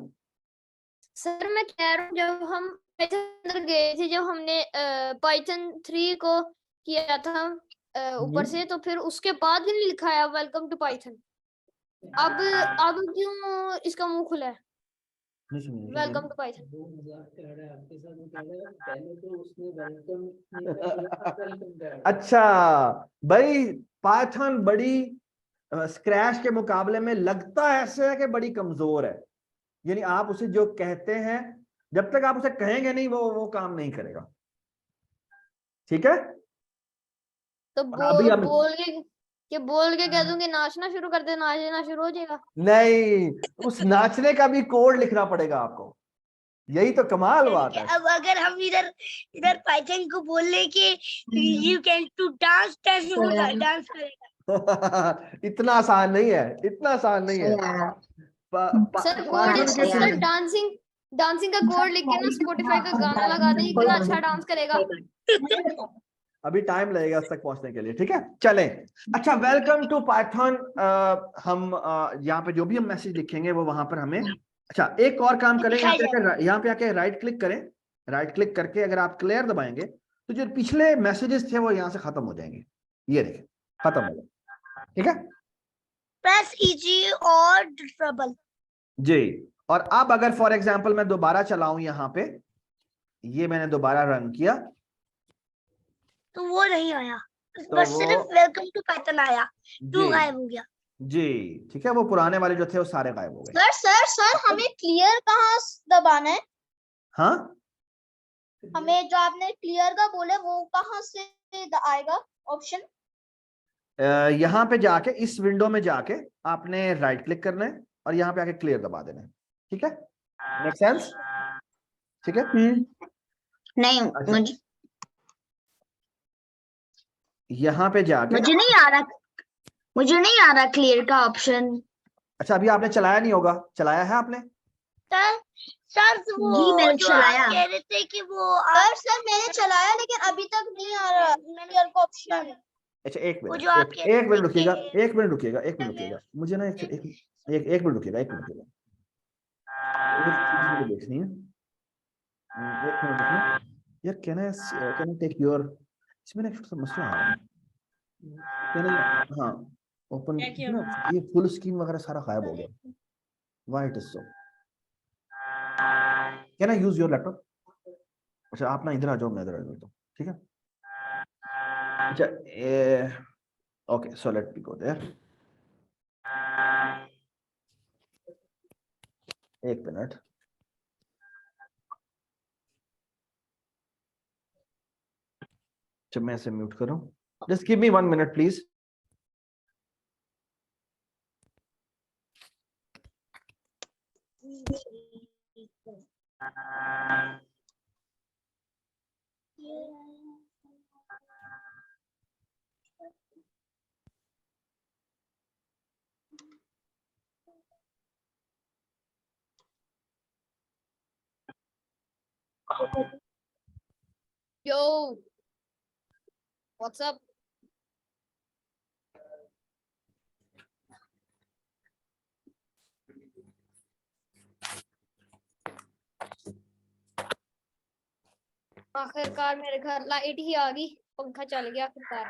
सर मैं कह रहा हूँ जब हम पाइथन अंदर गए थे, जब हमने पाइथन 3 को किया था ऊपर से, तो फिर उसके बाद भी नहीं लिखा है वेलकम टू पाइथन। अब क्यों इसका मुंह खुला है? नहीं सुनिए, वेलकम टू पाइथन। वो मजाक कर रहा है आपके साथ, वो कह रहा है पहले तो उसने वेलकम नहीं किया, वेलकम कर रहा है। अच्छा भाई, पाइथन बड़ी स्क्रैच के मुकाबले में लगता ऐसे है कि बड़ी कमजोर है। यानी आप उसे जो कहते हैं, जब तक आप उसे कहेंगे नहीं वो काम नहीं करेगा। ठीक है? तो अभी हम बोल के कह दूंगी नाचना शुरू कर दे, नाचना शुरू हो जाएगा। नहीं, उस नाचने का भी कोड लिखना पड़ेगा आपको। यही तो कमाल बात है। अब अगर हम इधर पाइथन को बोल ले कि you can to dance, dance करेगा। इतना आसान नहीं है, इतना आसान नहीं है। सर कोड, सर डांसिंग का कोड लिख के ना स्पॉटिफाई का गाना लगा दे, इतना अच्छा डांस करेगा। अभी टाइम लगेगा उस तक पहुंचने के लिए। ठीक है, चलें। अच्छा, वेलकम टू पाइथन। हम यहाँ पे जो भी हम मैसेज लिखेंगे वो वहां पर हमें, अच्छा एक और काम करें, यहाँ पे आके राइट क्लिक करें। राइट क्लिक करके अगर आप क्लियर दबाएंगे तो जो पिछले मैसेजेस थे वो यहाँ से खत्म हो जाएंगे। ये देखें, खत्म हो गए। ठीक है, प्रेस ईजी और ट्रबल जी। और अब अगर फॉर एग्जांपल मैं दोबारा चलाऊं, यहाँ पे ये मैंने दोबारा रन किया तो वो नहीं आया, तो बस वो सिर्फ वेलकम टू पाइथन आया, टू जी गायब हो गया। जी ठीक है, वो पुराने वाले जो थे वो सारे गायब हो गए। सर हमें क्लियर कहाँ दबाना है? हाँ, हमें जो आपने क्लियर का बोले वो कहाँ से आएगा ऑप्शन? यहाँ पे जाके इस विंडो में जाके आपने राइट क्लिक करना है और यहाँ पे आके क्लियर दबा देना है। ठीक है, मेक सेंस? ठीक है। नहीं, अच्छा, यहाँ पे जाके मुझे नहीं आ रहा क्लियर का ऑप्शन। अच्छा, अभी आपने चलाया नहीं होगा, चलाया है आपने? सर वो जी, मैंने जो चलाया। आप कह रहे थे कि वो सर मैंने चलाया लेकिन अभी तक नहीं आ रहा क्लियर का ऑप्शन। अच्छा एक वो मिनट, जो आप कह रहे एक मिनट थे रुकिएगा, कि- एक मिनट रुकिएगा, एक मिनट रुकिएगा, मुझे ना एक मिनट रुकिएगा, एक मिनट रुकिएगा। एक चीज मुझे देखनी है, एक मिनट रुकिए यार। कैन आई टेक योर, इसमें ना एक मसला आ रहा है। कैन आई, हाँ ओपन ना, ये फुल स्क्रीन वगैरह सारा गायब हो गया। Why it is so? Can I use your laptop? अच्छा आप ना इधर आ जाओ, मैं इधर आ जाता हूँ। ठीक है, अच्छा okay, so let me go there. एक मिनट, जब मैं इसे म्यूट करूं, just give me 1 minute please. Yo, what's up? आखिरकार मेरे घर लाइट ही आ गई, पंखा चल गया आखिरकार।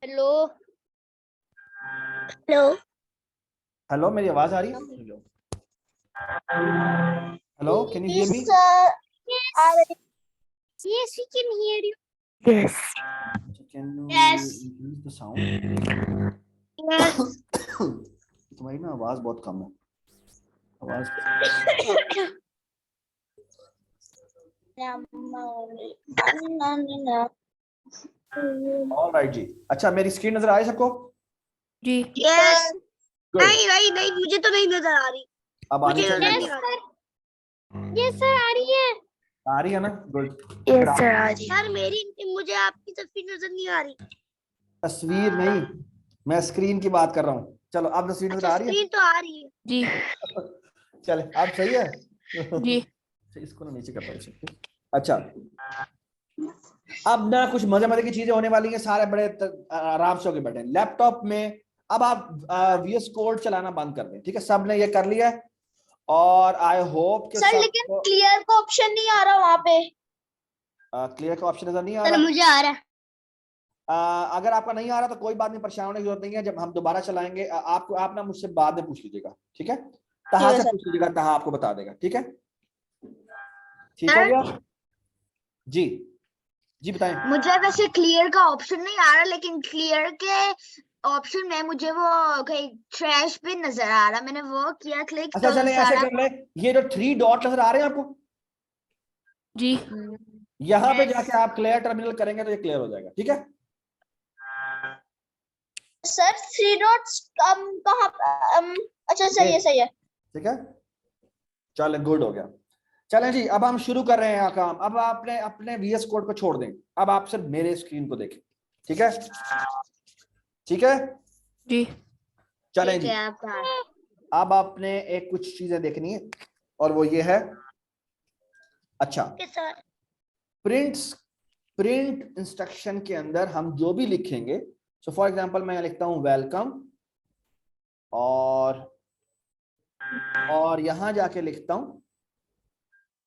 हेलो हेलो हेलो, मेरी आवाज आ रही है? Hello, can you hear me? Yes, we can hear you. Can you Yes. increase the sound? Yes. तुम्हारी ना आवाज बहुत कम है, आवाज ऑलराइट जी। अच्छा, मेरी स्क्रीन नजर आ रही है सबको? जी यस। गुड। नहीं मुझे तो नहीं नजर आ रही। अब आनी मुझे चाहिए। नजर नहीं आ रही। ये सर आ रही है। आ रही है ना? गुड। यस सर आ रही। सर मुझे आपकी तस्वीर नजर नहीं आ रही। तस्वीर नहीं, मैं स्क्रीन की बात कर रहा हूँ। चलो, अब तस्वीर नजर अच्छा आ रही है? स्क्रीन तो आ रही है। जी चले, अब सही है। जी इसको ना नीचे करता हूँ। अच्छा, अब ना कुछ मजे मजे की चीजें होने वाली हैं। सारे बड़े आराम से होके बैठे हैं लैपटॉप में। अब आप VS कोड चलाना बंद कर दें, ठीक है? सबने ये कर लिया है और आई होप कि सर लेकिन सबको क्लियर का ऑप्शन नहीं आ रहा वहां पे। क्लियर का ऑप्शन नजर नहीं आ सर रहा। मुझे आ रहा है। अगर आपका नहीं आ रहा तो कोई बात नहीं, परेशान होने की जरूरत नहीं है। जब हम दोबारा चलाएंगे आपको, आप ना मुझसे बाद में पूछ लीजिएगा, ठीक है? तहा से पूछ लीजिएगा, तहा आपको बता देगा, ठीक है? ठीक हो गया जी? जी बताएं। मुझे वैसे क्लियर का ऑप्शन नहीं आ रहा, लेकिन क्लियर के ऑप्शन में मुझे वो कहीं ट्रैश भी नजर आ रहा। मैंने वो किया क्लिक अच्छा, तो चले ऐसे सारा कर ले। ये जो 3 डॉट नजर आ रहे हैं आपको, जी यहाँ पे जाके आप क्लियर टर्मिनल करेंगे तो ये क्लियर हो जाएगा, ठीक है? सर 3 डॉट्स कहाँ अच्छा सही है। ठीक है, चले, गुड हो गया। चलें जी, अब हम शुरू कर रहे हैं काम। अब आपने अपने VS कोड को छोड़ दें, अब आप सिर्फ मेरे स्क्रीन को देखें, ठीक है? ठीक है जी चलें ठीक जी। है आपका। अब आपने एक कुछ चीजें देखनी है और वो ये है। अच्छा, सर प्रिंट इंस्ट्रक्शन के अंदर हम जो भी लिखेंगे, सो फॉर एग्जांपल मैं लिखता हूं वेलकम और यहां जाके लिखता हूं,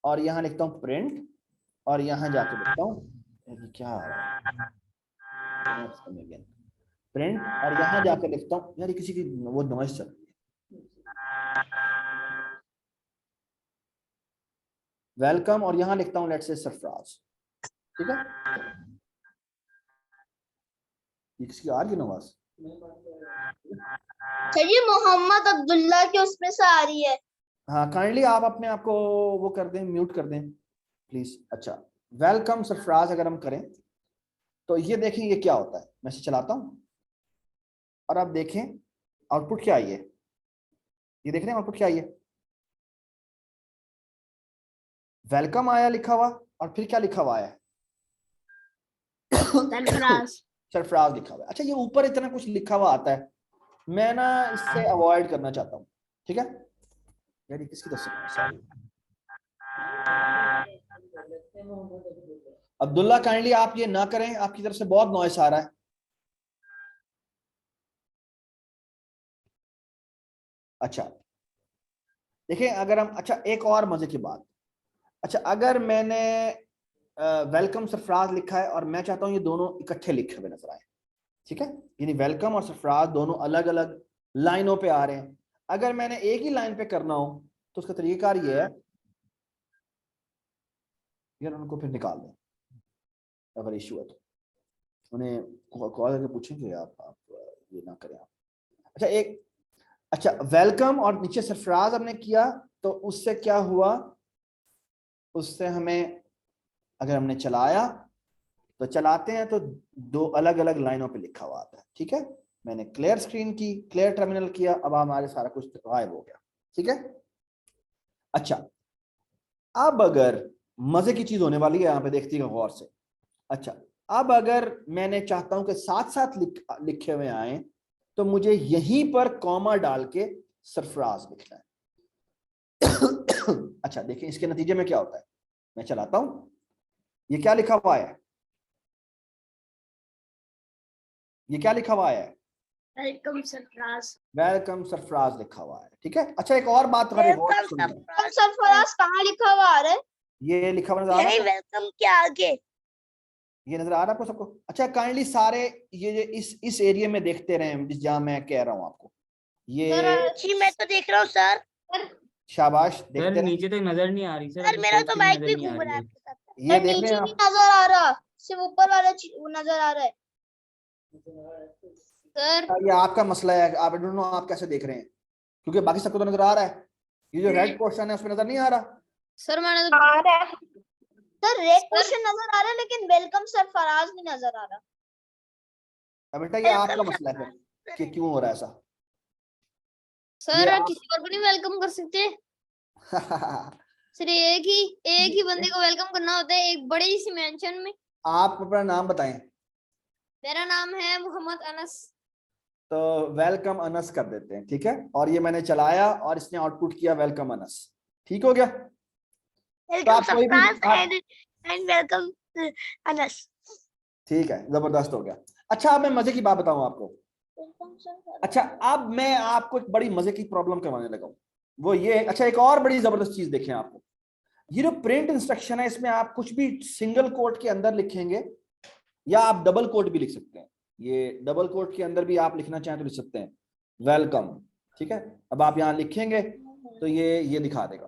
और यहां लिखता हूं प्रिंट, और यहां जाके लिखता हूं क्या आ रहा है, प्रिंट, और यहां जाके लिखता हूं, यार किसी की वो नॉइस चल रही है, वेलकम, और यहां लिखता हूं लेट्स से सरफराज, ठीक है? ये किसकी आ रही है आवाज? सर ये मोहम्मद अब्दुल्ला के उसमें से आ रही है। हाँ, काइंडली आप अपने आप को वो कर दें, म्यूट कर दें प्लीज। अच्छा, वेलकम सरफराज अगर हम करें तो ये देखें ये क्या होता है। मैं इसे चलाता हूं और आप देखें आउटपुट क्या आई है। ये देख रहे हैं आउटपुट क्या आई है? वेलकम आया लिखा हुआ, और फिर क्या लिखा हुआ है? सरफराज। सरफराज लिखा हुआ है। अच्छा, ये ऊपर इतना कुछ लिखा हुआ आता है, मैं ना इससे अवॉइड करना चाहता हूँ, ठीक है? यार ये किसकी तरफ से? अब्दुल्ला, काइंडली आप ये ना करें, आपकी तरफ से बहुत नॉइस आ रहा है। अच्छा देखिए, अगर हम, अच्छा एक और मजे की बात, अच्छा अगर मैंने वेलकम सरफराज लिखा है और मैं चाहता हूं ये दोनों इकट्ठे लिखे हुए नजर आए, ठीक है? यानी वेलकम और सरफराज दोनों अलग अलग लाइनों पे आ रहे हैं। अगर मैंने एक ही लाइन पे करना हो तो उसका तरीका ये है, यार उनको फिर निकाल दें अगर इशू है तो, उन्हें कॉल करके पूछेंगे आप ये ना करें आप। अच्छा अच्छा वेलकम और नीचे सरफराज हमने किया तो उससे क्या हुआ, उससे हमें अगर हमने चलाया तो चलाते हैं तो दो अलग अलग लाइनों पे लिखा हुआ आता है, ठीक है? मैंने क्लियर स्क्रीन की, क्लियर टर्मिनल किया, अब हमारे सारा कुछ गायब हो गया, ठीक है? अच्छा, अब अगर मजे की चीज होने वाली है, यहां पे देखिएगा गौर से। अच्छा, अब अगर मैंने चाहता हूं कि साथ साथ लिखे हुए आए तो मुझे यहीं पर कॉमा डाल के सरफराज लिखना है। अच्छा देखिए इसके नतीजे में क्या होता है, मैं चलाता हूं, ये क्या लिखा हुआ है? ये क्या लिखा हुआ है? वेलकम सरफराज। वेलकम सरफराज लिखा हुआ है, ठीक है? अच्छा एक और बात करें, सरफराज कहाँ लिखा हुआ आ रहा है? ये लिखा हुआ नजर आ रहा है, वेलकम के आगे। ये नजर आ रहा है आपको सबको? अच्छा काइंडली सारे ये इस एरिया में देखते रहे जहां मैं कह रहा हूं आपको, ये जी मैं तो देख रहा हूँ सर। शाबाश, सर देखते रहे। नीचे तक नजर नहीं आ रही सर, सर अभी मेरा कोई तो चीज माइक नजर भी नहीं आ घूम रहा रही है है। आपके साथ। ये देख नीचे रहे हैं नहीं आप? नजर आ रहा, सिर्फ ऊपर वाला नजर आ रहा है। सर ये आपका मसला है, आप डोंट नो आप कैसे देख रहे हैं, क्योंकि बाकी सबको तो नजर आ रहा है। ये जो रेड पोर्शन है उसमें नजर नहीं आ रहा। सर मैंने तो आ रहा है। सर रेड क्वेश्चन नजर आ रहा है लेकिन वेलकम सरफराज नहीं नजर आ रहा। अब बेटा ये आपका मसला है फिर कि क्यों हो रहा है ऐसा। सर किसी और को नहीं वेलकम कर सकते? सिर्फ एक ही बंदे को वेलकम करना होता है एक बड़ी सी मेंशन में। आप अपना नाम बताएं। मेरा नाम है मोहम्मद अनस। तो वेलकम अनस कर देते हैं, ठीक है। और ये मैंने चलाया और इसने आउटपुट किया वेलकम अनस, ठीक हो गया। तो आप कोई भी एंड वेलकम अनस। ठीक है, जबरदस्त हो गया। अच्छा अब मैं मजे की बात बताऊं आपको। अच्छा अब मैं आपको एक बड़ी मजे की प्रॉब्लम करवाने लगा हूं, वो ये। अच्छा एक और बड़ी जबरदस्त चीज देखें आपको, ये जो प्रिंट इंस्ट्रक्शन है इसमें आप कुछ भी सिंगल कोट के अंदर लिखेंगे या आप डबल कोट भी लिख सकते हैं। ये डबल कोट के अंदर भी आप लिखना चाहें तो लिख सकते हैं वेलकम, ठीक है। अब आप यहाँ लिखेंगे तो ये दिखा देगा,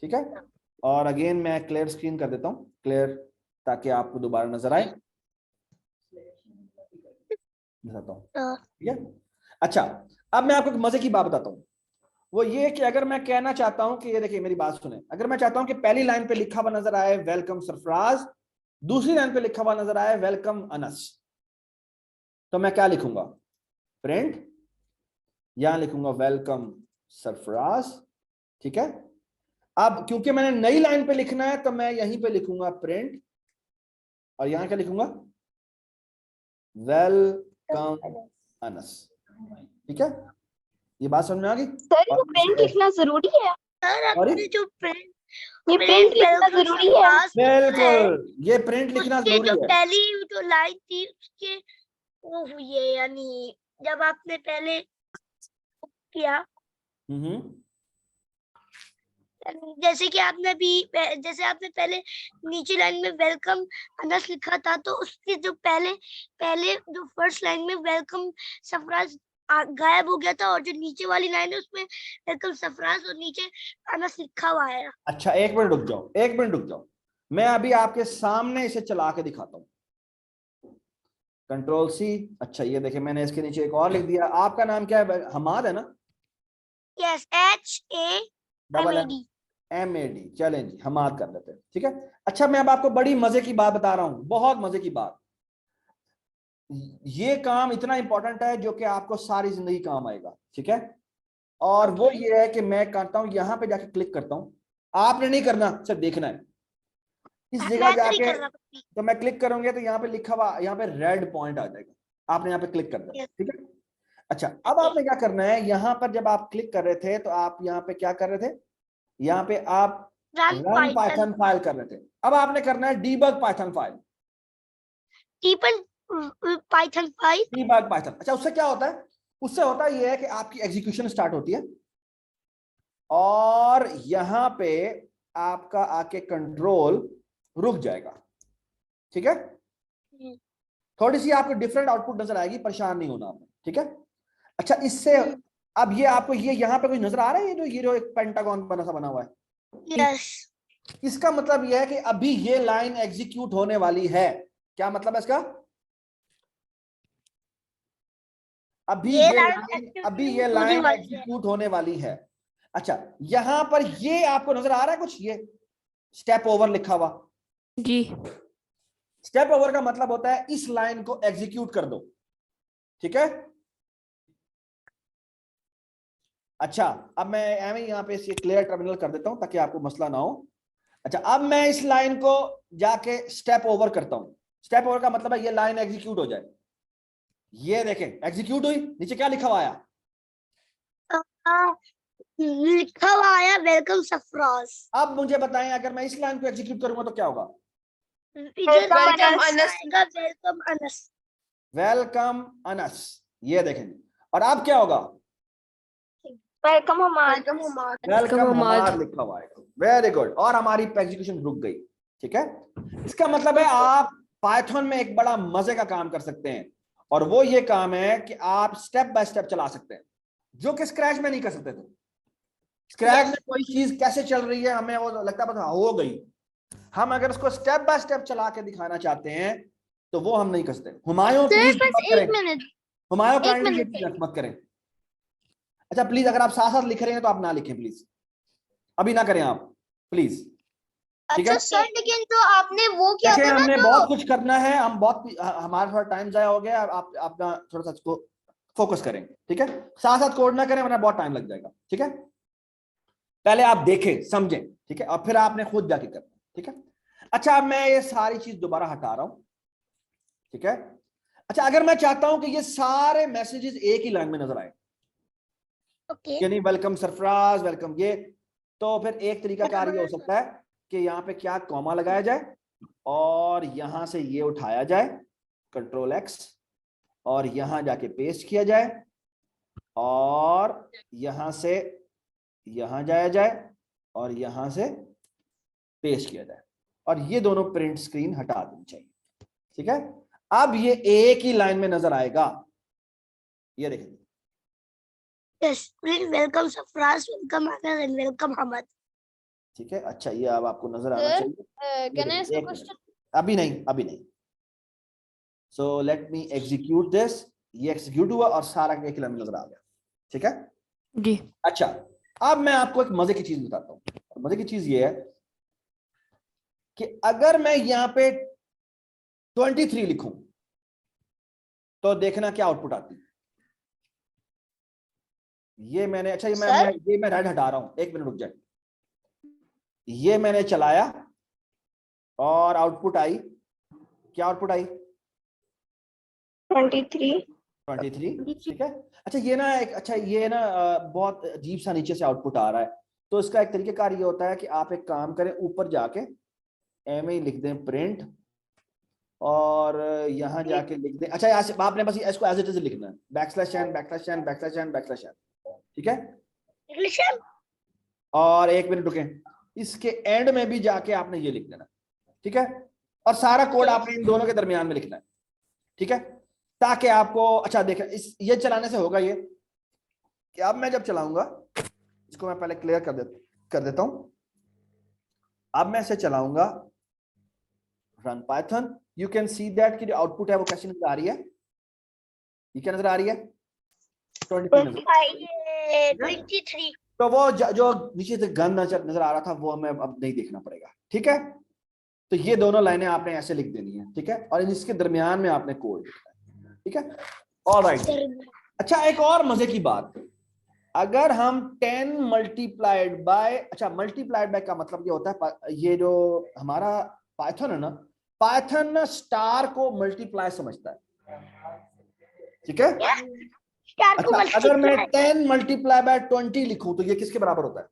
ठीक है। और अगेन मैं क्लियर स्क्रीन कर देता हूँ, क्लियर, ताकि आपको दोबारा नजर आए। दिखाता हूँ, ठीक है। अच्छा अब मैं आपको एक मजे की बात बताता हूँ, वो ये कि अगर मैं कहना चाहता हूं कि ये देखिए मेरी बात सुने, अगर मैं चाहता हूं कि पहली लाइन पे लिखा हुआ नजर आए वेलकम सरफराज, दूसरी लाइन पे लिखा हुआ नजर आए वेलकम अनस, तो मैं क्या लिखूंगा? प्रिंट, यहां लिखूंगा वेलकम सरफराज, ठीक है। अब क्योंकि मैंने नई लाइन पे लिखना है तो मैं यहीं पे लिखूंगा प्रिंट, और यहां क्या लिखूंगा? वेलकम अनस, ठीक है। ये बात समझ में आ गई? सर ये प्रिंट लिखना जरूरी है? सर आपने जो ये प्रिंट लिखना जरूरी है? बिल्कुल, ये प्रिंट लिखना उसकी जरूरी जो है। पहली जो लाइन थी उसके वो हुई है, यानी जब आपने पहले किया, जैसे कि आपने जैसे आपने पहले नीचे लाइन में वेलकम अनस लिखा था, तो उसके जो पहले जो फर्स्ट लाइन में वेलकम सरफराज गायब हो गया था, और जो नीचे वाली लाइन है उसमें वेलकम सरफराज और नीचे अनस लिखा हुआ है। अच्छा एक मिनट रुक जाओ, एक मिनट रुक जाओ, मैं अभी आपके सामने इसे चला के दिखाता हूं। कंट्रोल सी, अच्छा ये देखिए मैंने इसके नीचे एक और लिख दिया। आपका नाम क्या है? हमाद है ना? यस, HAMAD, चलें जी हमाद कर लेते हैं, ठीक है। अच्छा मैं अब आपको बड़ी मजे की बात बता रहा हूं, बहुत मजे की बात। ये काम इतना इंपॉर्टेंट है जो कि आपको सारी जिंदगी काम आएगा, ठीक है। और वो ये है कि मैं करता हूं, यहां पे जाके क्लिक करता हूं, आपने नहीं करना, सिर्फ देखना है। इस जगह जाके तो मैं क्लिक करूंगे तो यहाँ पे लिखा हुआ, यहाँ पे रेड पॉइंट आ जाएगा, आपने यहाँ पे क्लिक कर दिया, ठीक है। अच्छा अब आपने क्या करना है, यहाँ पर जब आप क्लिक कर रहे थे तो आप यहाँ पे क्या कर रहे थे? यहाँ पे आप रन पाइथन फाइल कर रहे थे। अब आपने करना है debug Python file. Debug Python, अच्छा उससे क्या होता है? उससे होता है ये है कि आपकी एग्जीक्यूशन स्टार्ट होती है और यहाँ पे आपका आके कंट्रोल रुक जाएगा, ठीक है। थोड़ी सी आपको डिफरेंट आउटपुट नजर आएगी, परेशान नहीं होना आपने, ठीक है। अच्छा इससे अब ये आपको ये यहाँ पे कोई नजर आ रहा है, ये जो एक पेंटागन बना हुआ है, यस। इसका मतलब ये है कि अभी ये लाइन एग्जीक्यूट होने वाली है। क्या मतलब है इसका? अभी ये लाइन एग्जीक्यूट होने वाली है। अच्छा यहां पर ये आपको नजर आ रहा है कुछ, ये स्टेप ओवर लिखा हुआ जी। स्टेप ओवर का मतलब होता है इस लाइन को एग्जीक्यूट कर दो, ठीक है। अच्छा अब मैं यहां पे इसे क्लियर टर्मिनल कर देता हूं ताकि आपको मसला ना हो। अच्छा अब मैं इस लाइन को जाके स्टेप ओवर करता हूं। स्टेप ओवर का मतलब है ये लाइन एग्जीक्यूट हो जाए। ये देखें एग्जीक्यूट हुई, नीचे क्या लिखा हुआ आया? लिखा हुआ आया वेलकम सरफराज। अब मुझे बताएं अगर मैं इस लाइन को एग्जीक्यूट करूंगा तो क्या होगा? वेलकम अनस, ये देखें। और अब क्या होगा? वेलकम हमाद लिखा हुआ है। वेरी गुड, और हमारी एग्जीक्यूशन रुक गई, ठीक है। इसका मतलब है आप पाइथन में एक बड़ा मजे का काम कर सकते हैं, और वो ये काम है कि आप स्टेप बाय स्टेप चला सकते हैं, जो कि स्क्रैच में नहीं कर सकते थे। स्क्रैच में कोई चीज कैसे चल रही है हमें वो लगता है हो गई, हम अगर उसको स्टेप बाय स्टेप चला के दिखाना चाहते हैं तो वो हम नहीं कर सकते। हुमायूं प्लीज मत करें। अच्छा प्लीज अगर आप साथ साथ लिख रहे हैं तो आप ना लिखें प्लीज, अभी ना करें आप प्लीज। ठीक है? अच्छा सर, लेकिन जो आपने वो किया देखिए था ना, हमने जो बहुत कुछ करना है, हम बहुत हमारा थोड़ा टाइम जाया हो गया, आप अपना थोड़ा सा इसको फोकस करें, ठीक है? साथ साथ कोड ना करें वरना बहुत टाइम लग जाएगा, ठीक है? पहले आप देखें समझें, ठीक है, और फिर आपने खुद जाके करना, ठीक है? अच्छा अब मैं ये सारी चीज दोबारा हटा रहा हूं, ठीक है? अच्छा अगर मैं चाहता हूं कि ये सारे मैसेजेस एक ही लाइन में नजर आए, ओके यानी वेलकम सरफराज, वेलकम ये, तो फिर एक तरीका कार ये हो सकता है कि यहाँ पे क्या कॉमा लगाया जाए और यहां से ये उठाया जाए, कंट्रोल एक्स, और यहां जाके पेस्ट किया जाए, और यहां से यहां जाया जाए, और यहां से पेस्ट किया जाए, और ये दोनों प्रिंट स्क्रीन हटा देनी चाहिए, ठीक है? अब ये एक ही लाइन में नजर आएगा, ये देखिए, yes please welcome Sarfaraz, welcome Anand and welcome Hamad. ठीक है? अच्छा ये अब आपको नजर आना सर चाहिए, ये कैन आई देखिए, आस्क एक क्वेश्चन? मिनट, अभी नहीं, सो लेट मी एग्जीक्यूट दिस, ये एग्जीक्यूट हुआ और सारा एक ही लाइन में नजर आ गया, ठीक है? जी। अच्छा अब मैं आपको एक मजे की चीज बताता हूं, मजे की चीज ये है कि अगर मैं यहां पे 23 लिखूं तो देखना क्या आउटपुट आती है। ये मैंने, अच्छा ये मैं राइट हटा रहा हूं, एक मिनट रुक जाए, ये मैंने चलाया और आउटपुट आई, क्या आउटपुट आई? 23 ठीक है? अच्छा ये ना एक, अच्छा ये ना बहुत अजीब सा नीचे से आउटपुट आ रहा है, तो इसका एक तरीकेकार ये होता है कि आप एक काम करें, ऊपर जाके एम ही लिख दें प्रिंट, और यहां जाके लिख दें, अच्छा आपने बस इसको एज इट इज लिखना है, बैकस्लैश n, ठीक है? इंग्लिश और एक मिनट रुकें, इसके एंड में भी जाके आपने ये लिख देना, ठीक है? और सारा कोड आपने इन दोनों के दरमियान में लिखना है, ठीक है? ताकि आपको, अच्छा देखें इस ये चलाने से होगा ये कि अब मैं जब चलाऊंगा, इसको मैं पहले क्लियर कर देता हूं, अब मैं इसे चलाऊंगा run Python, you can see that कि जो आउटपुट है वो कैसी नजर आ रही है, ये क्या नजर आ रही है? 23 नजर, 23 तो वो जो नीचे से गन नजर आ रहा था वो हमें अब नहीं देखना पड़ेगा, ठीक है? तो ये दोनों लाइनें आपने ऐसे लिख देनी है, ठीक है? और इसके दरमियान में आपने कोड लिखना है, ठीक है? ऑलराइट। अच्छा एक और मजे की बात, अगर हम 10 मल्टीप्लाइड बाय, अच्छा मल्टीप्लाइड बाय का मतलब ये होता है, ये जो हमारा पाइथन है ना, पाइथन स्टार को मल्टीप्लाई समझता है, ठीक है? अच्छा अगर मैं 10 मल्टीप्लाई बाय 20 लिखूं तो ये किसके बराबर होता है?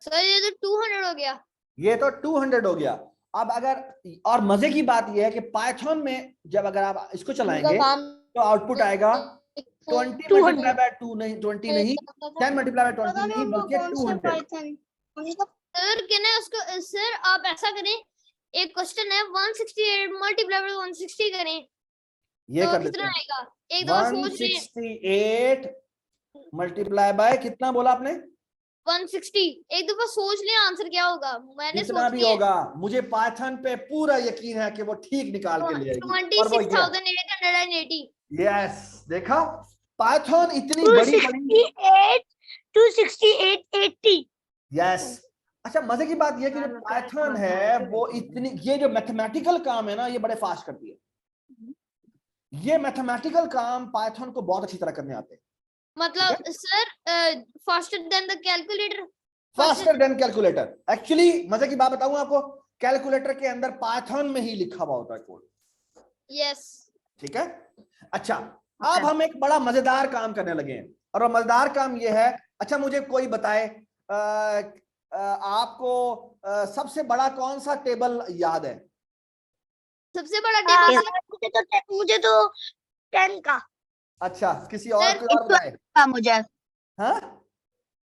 सर ये तो 200 हो गया। ये तो 200 हो गया। अब अगर, और मजे की बात ये है कि पाइथन में जब अगर आप इसको चलाएंगे तो आउटपुट आएगा 20 मल्टीप्लाई बाय 2 नहीं, 20 नहीं, 10 मल्टीप्लाई बाय 20 नहीं, बल्कि 200। सर क्या है उसको, सर आप ऐसा करें, एक क्वेश्चन है 168 मल्टीप्लाई बाय 160 करें ये तो कर देते कितना हैं, आएगा? एक दफा सोच लें। 168 मल्टीप्लाई बाय कितना बोला आपने? 160। एक दफा सोच लें आंसर क्या होगा। मैंने कितना सोच भी लिया होगा, मुझे पाइथन पे पूरा यकीन है कि वो ठीक निकाल के ले आएगी, और वो ये 26,880। यस, देखा पाइथन इतनी बड़ी 268 80 यस। अच्छा मजे की बात यह कि जो पाइथन है वो इतनी, ये जो मैथमेटिकल काम है ना ये बड़े फास्ट करती है, ये मैथमेटिकल काम पाइथन को बहुत अच्छी तरह करने आते हैं, मतलब sir faster than the calculator. Faster than calculator. Actually मजे की बात बताऊं आपको, कैलकुलेटर के अंदर पाइथन में ही लिखा हुआ होता है कोड, यस। ठीक है? अच्छा अब हम एक बड़ा मजेदार काम करने लगे हैं, और वो मजेदार काम ये है, अच्छा मुझे कोई बताए आपको सबसे बड़ा कौन सा टेबल याद है? सबसे बड़ा टेबल मुझे तो 10 का। अच्छा किसी और सर, कोई और बताए? मुझे हाँ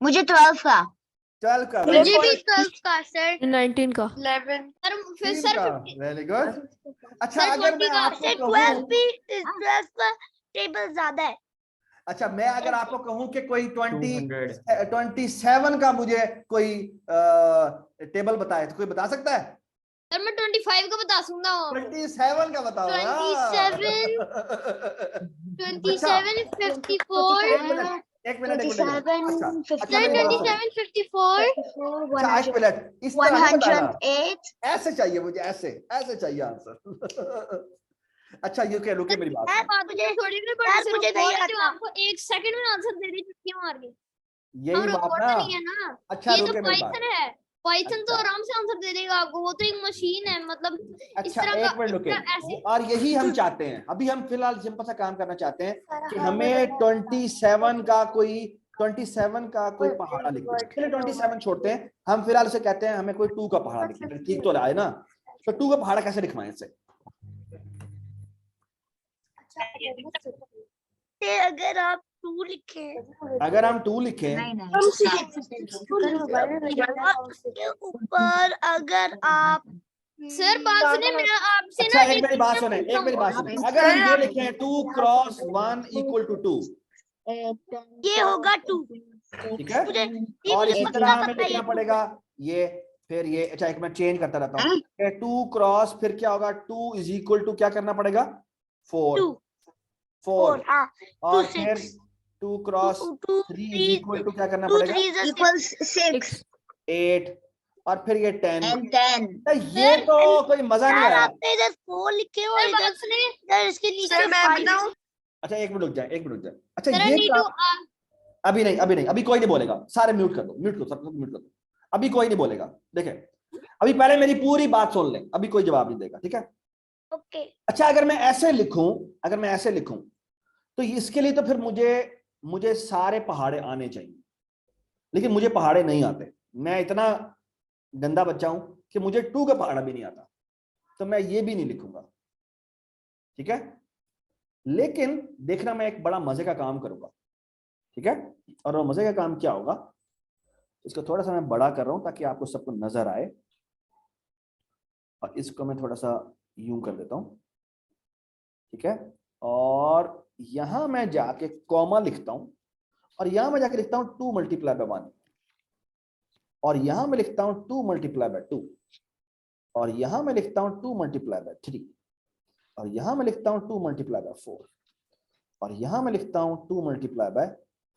मुझे 12 का। 12 का, मुझे भी 12 का सर। 19 का। 11 सर, फिर सर वेरी गुड। अच्छा सर, अगर 20 मैं का। आपको 12 कहूं, भी 12 का टेबल ज्यादा है। अच्छा मैं अगर आपको कहूं कि कोई 200 27 का मुझे कोई टेबल बताए तो कोई बता सकता है? सर मैं 25 का बता सकता हूँ। 27 का बताओ। 27 अच्छा 57 54 एक मिनट, एक मिनट 27, अच्छा मेरी बात सुनो। 27, 54, अच्छा एक मिनट, इस तरह नहीं बताना, 108. ऐसे चाहिए मुझे, ऐसे चाहिए आंसर। अच्छा रुके रुके मेरी बात यार सुनो। मुझे थोड़ी भी बड़ी यार सिर्फ मुझे नहीं बोल जो आता। आपको 1 सेकंड में आंसर दे दी चुटकी मार के। यही और बात रोबोट ना। तो नहीं है ना। अच्छा ये तो रुके मेरी बात। पाइथन है। पाइथन तो अच्छा आराम से आंसर दे देगा आपको, वो तो एक मशीन है, मतलब इस अच्छा तरह एक का, मिनट इस रुके, तरह ऐसे। और यही हम चाहते हैं। अभी हम फिलहाल सिंपल सा काम करना चाहते हैं कि हमें 27 का कोई पहाड़ा लिख दो। चलिए 27 छोड़ते हैं, हम फिलहाल उसे कहते हैं हमें कोई 2 का पहाड़ा लिख दो। ठीक तो आए ना? तो 2 का पहाड़ा कैसे लिखवाएं इसे? अगर आप 2 लिखे, अगर हम 2 लिखें, के ऊपर अगर आप सर बात सुने, मेरा आपसे अच्छा ना एक मेरी बात सुने, एक मेरी बात सुने, अगर हम ये लिखें 2 क्रॉस 1 इक्वल टू 2, ये होगा 2। ठीक है? मुझे ये और मुझे इसी पक्का तरह हमें पता है लिखना ये पड़ेगा ये, फिर ये, अच्छा एक मैं चेंज करता रहता हूँ, 2 क्रॉस फिर क्या होगा, 2 इज इक्वल टू क्या करना पड़ेगा, 4 2 4 4 हाँ और 2 फिर 6 2 क्रॉस 2 3 इज इक्वल टू क्या करना 2 पड़ेगा, 3 equals 6 8 और फिर ये 10। and 10. ये तो कोई मजा नहीं यार आया। आपने इधर 4 लिखे और सर इधर बात सुने, इधर इसके नीचे सर मैं 5। बताऊं? अच्छा एक मिनट रुक जाए, एक मिनट रुक जाए। अच्छा सर ये नीड टू काम अभी नहीं, अभी कोई नहीं बोलेगा, सारे म्यूट कर दो, म्यूट करो, सब म्यूट कर दो, अभी कोई नहीं बोलेगा। देखें अभी पहले मेरी पूरी बात सुन लें, अभी कोई जवाब नहीं देगा, ठीक है? ओके अच्छा अगर मैं ऐसे लिखूं तो इसके लिए तो फिर मुझे सारे पहाड़े आने चाहिए, लेकिन मुझे पहाड़े नहीं आते। मैं इतना गंदा बच्चा हूं कि मुझे 2 का पहाड़ा भी नहीं आता, तो मैं ये भी नहीं लिखूंगा, ठीक है? लेकिन देखना, मैं एक बड़ा मजे का काम करूंगा, ठीक है? और वो मजे का काम क्या होगा, इसको थोड़ा सा मैं बड़ा कर रहा हूं ताकि आपको सबको नजर आए, और इसको मैं थोड़ा सा यूं कर देता हूं, ठीक है? और यहां मैं जाके कॉमा लिखता हूं, और यहां मैं जाके लिखता हूं 2 मल्टीप्लाई बाय 1, और यहां मैं लिखता हूं 2 मल्टीप्लाई बाय 2, और यहां मैं लिखता हूं 2 मल्टीप्लाई बाय 3, और यहां मैं लिखता हूं 2 मल्टीप्लाई बाय 4, और यहां मैं लिखता हूं 2 मल्टीप्लाई बाय